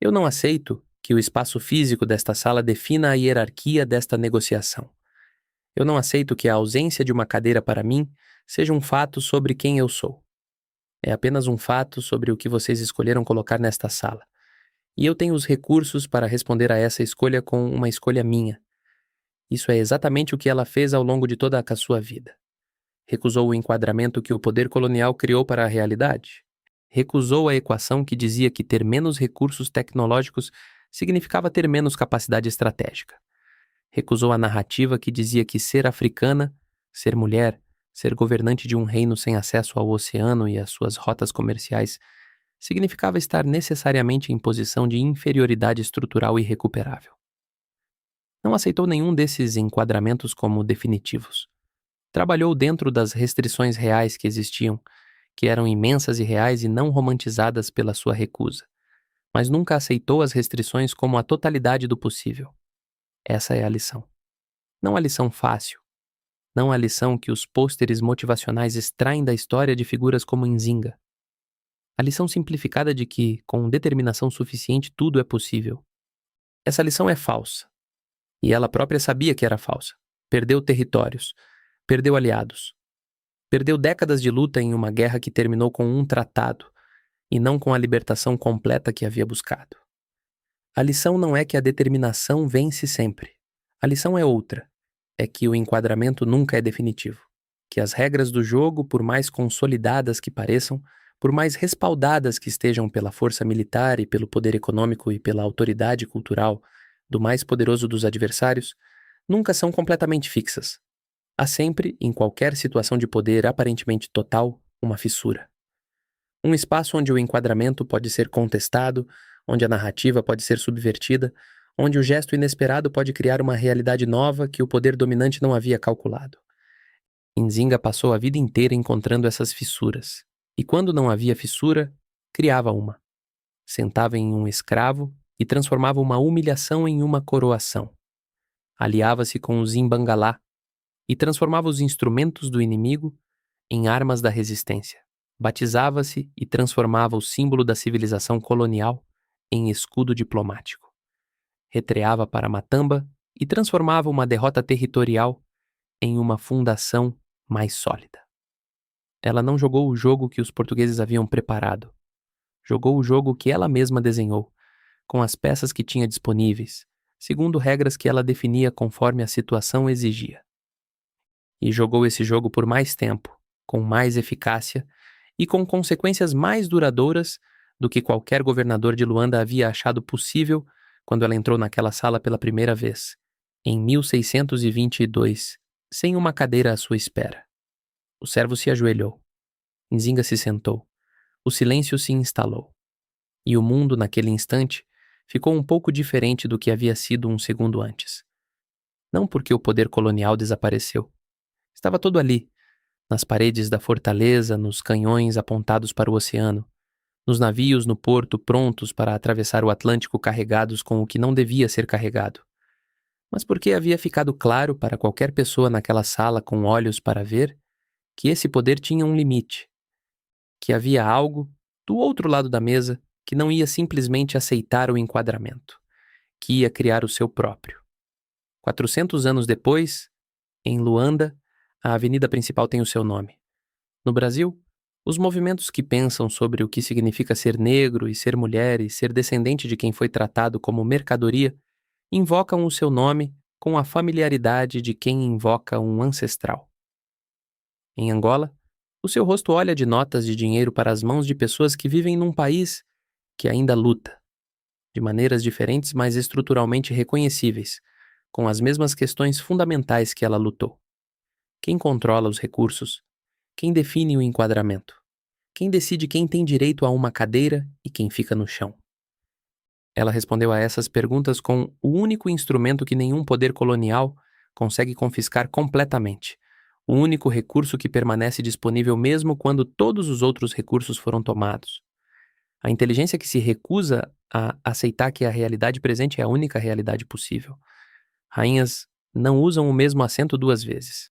Eu não aceito que o espaço físico desta sala defina a hierarquia desta negociação. Eu não aceito que a ausência de uma cadeira para mim seja um fato sobre quem eu sou. É apenas um fato sobre o que vocês escolheram colocar nesta sala. E eu tenho os recursos para responder a essa escolha com uma escolha minha. Isso é exatamente o que ela fez ao longo de toda a sua vida. Recusou o enquadramento que o poder colonial criou para a realidade. Recusou a equação que dizia que ter menos recursos tecnológicos significava ter menos capacidade estratégica. Recusou a narrativa que dizia que ser africana, ser mulher, ser governante de um reino sem acesso ao oceano e às suas rotas comerciais significava estar necessariamente em posição de inferioridade estrutural irrecuperável. Não aceitou nenhum desses enquadramentos como definitivos. Trabalhou dentro das restrições reais que existiam, que eram imensas e reais e não romantizadas pela sua recusa, mas nunca aceitou as restrições como a totalidade do possível. Essa é a lição. Não a lição fácil. Não a lição que os pôsteres motivacionais extraem da história de figuras como Nzinga. A lição simplificada de que, com determinação suficiente, tudo é possível. Essa lição é falsa. E ela própria sabia que era falsa. Perdeu territórios. Perdeu aliados. Perdeu décadas de luta em uma guerra que terminou com um tratado, e não com a libertação completa que havia buscado. A lição não é que a determinação vence sempre. A lição é outra. É que o enquadramento nunca é definitivo. Que as regras do jogo, por mais consolidadas que pareçam, por mais respaldadas que estejam pela força militar e pelo poder econômico e pela autoridade cultural do mais poderoso dos adversários, nunca são completamente fixas. Há sempre, em qualquer situação de poder aparentemente total, uma fissura. Um espaço onde o enquadramento pode ser contestado, onde a narrativa pode ser subvertida, onde o gesto inesperado pode criar uma realidade nova que o poder dominante não havia calculado. Nzinga passou a vida inteira encontrando essas fissuras, e quando não havia fissura, criava uma. Sentava em um escravo e transformava uma humilhação em uma coroação. Aliava-se com os Imbangalá e transformava os instrumentos do inimigo em armas da resistência. Batizava-se e transformava o símbolo da civilização colonial em escudo diplomático. Retreava para Matamba e transformava uma derrota territorial em uma fundação mais sólida. Ela não jogou o jogo que os portugueses haviam preparado. Jogou o jogo que ela mesma desenhou, com as peças que tinha disponíveis, segundo regras que ela definia conforme a situação exigia. E jogou esse jogo por mais tempo, com mais eficácia e com consequências mais duradouras do que qualquer governador de Luanda havia achado possível quando ela entrou naquela sala pela primeira vez, em 1622, sem uma cadeira à sua espera. O servo se ajoelhou. Nzinga se sentou. O silêncio se instalou. E o mundo, naquele instante, ficou um pouco diferente do que havia sido um segundo antes. Não porque o poder colonial desapareceu. Estava todo ali, nas paredes da fortaleza, nos canhões apontados para o oceano, nos navios no porto prontos para atravessar o Atlântico carregados com o que não devia ser carregado. Mas porque havia ficado claro para qualquer pessoa naquela sala com olhos para ver que esse poder tinha um limite, que havia algo do outro lado da mesa que não ia simplesmente aceitar o enquadramento, que ia criar o seu próprio. 400 anos depois, em Luanda, a avenida principal tem o seu nome. No Brasil, os movimentos que pensam sobre o que significa ser negro e ser mulher e ser descendente de quem foi tratado como mercadoria invocam o seu nome com a familiaridade de quem invoca um ancestral. Em Angola, o seu rosto olha de notas de dinheiro para as mãos de pessoas que vivem num país que ainda luta, de maneiras diferentes, mas estruturalmente reconhecíveis, com as mesmas questões fundamentais que ela lutou. Quem controla os recursos? Quem define o enquadramento? Quem decide quem tem direito a uma cadeira e quem fica no chão? Ela respondeu a essas perguntas com o único instrumento que nenhum poder colonial consegue confiscar completamente, o único recurso que permanece disponível mesmo quando todos os outros recursos foram tomados. A inteligência que se recusa a aceitar que a realidade presente é a única realidade possível. Rainhas não usam o mesmo assento duas vezes.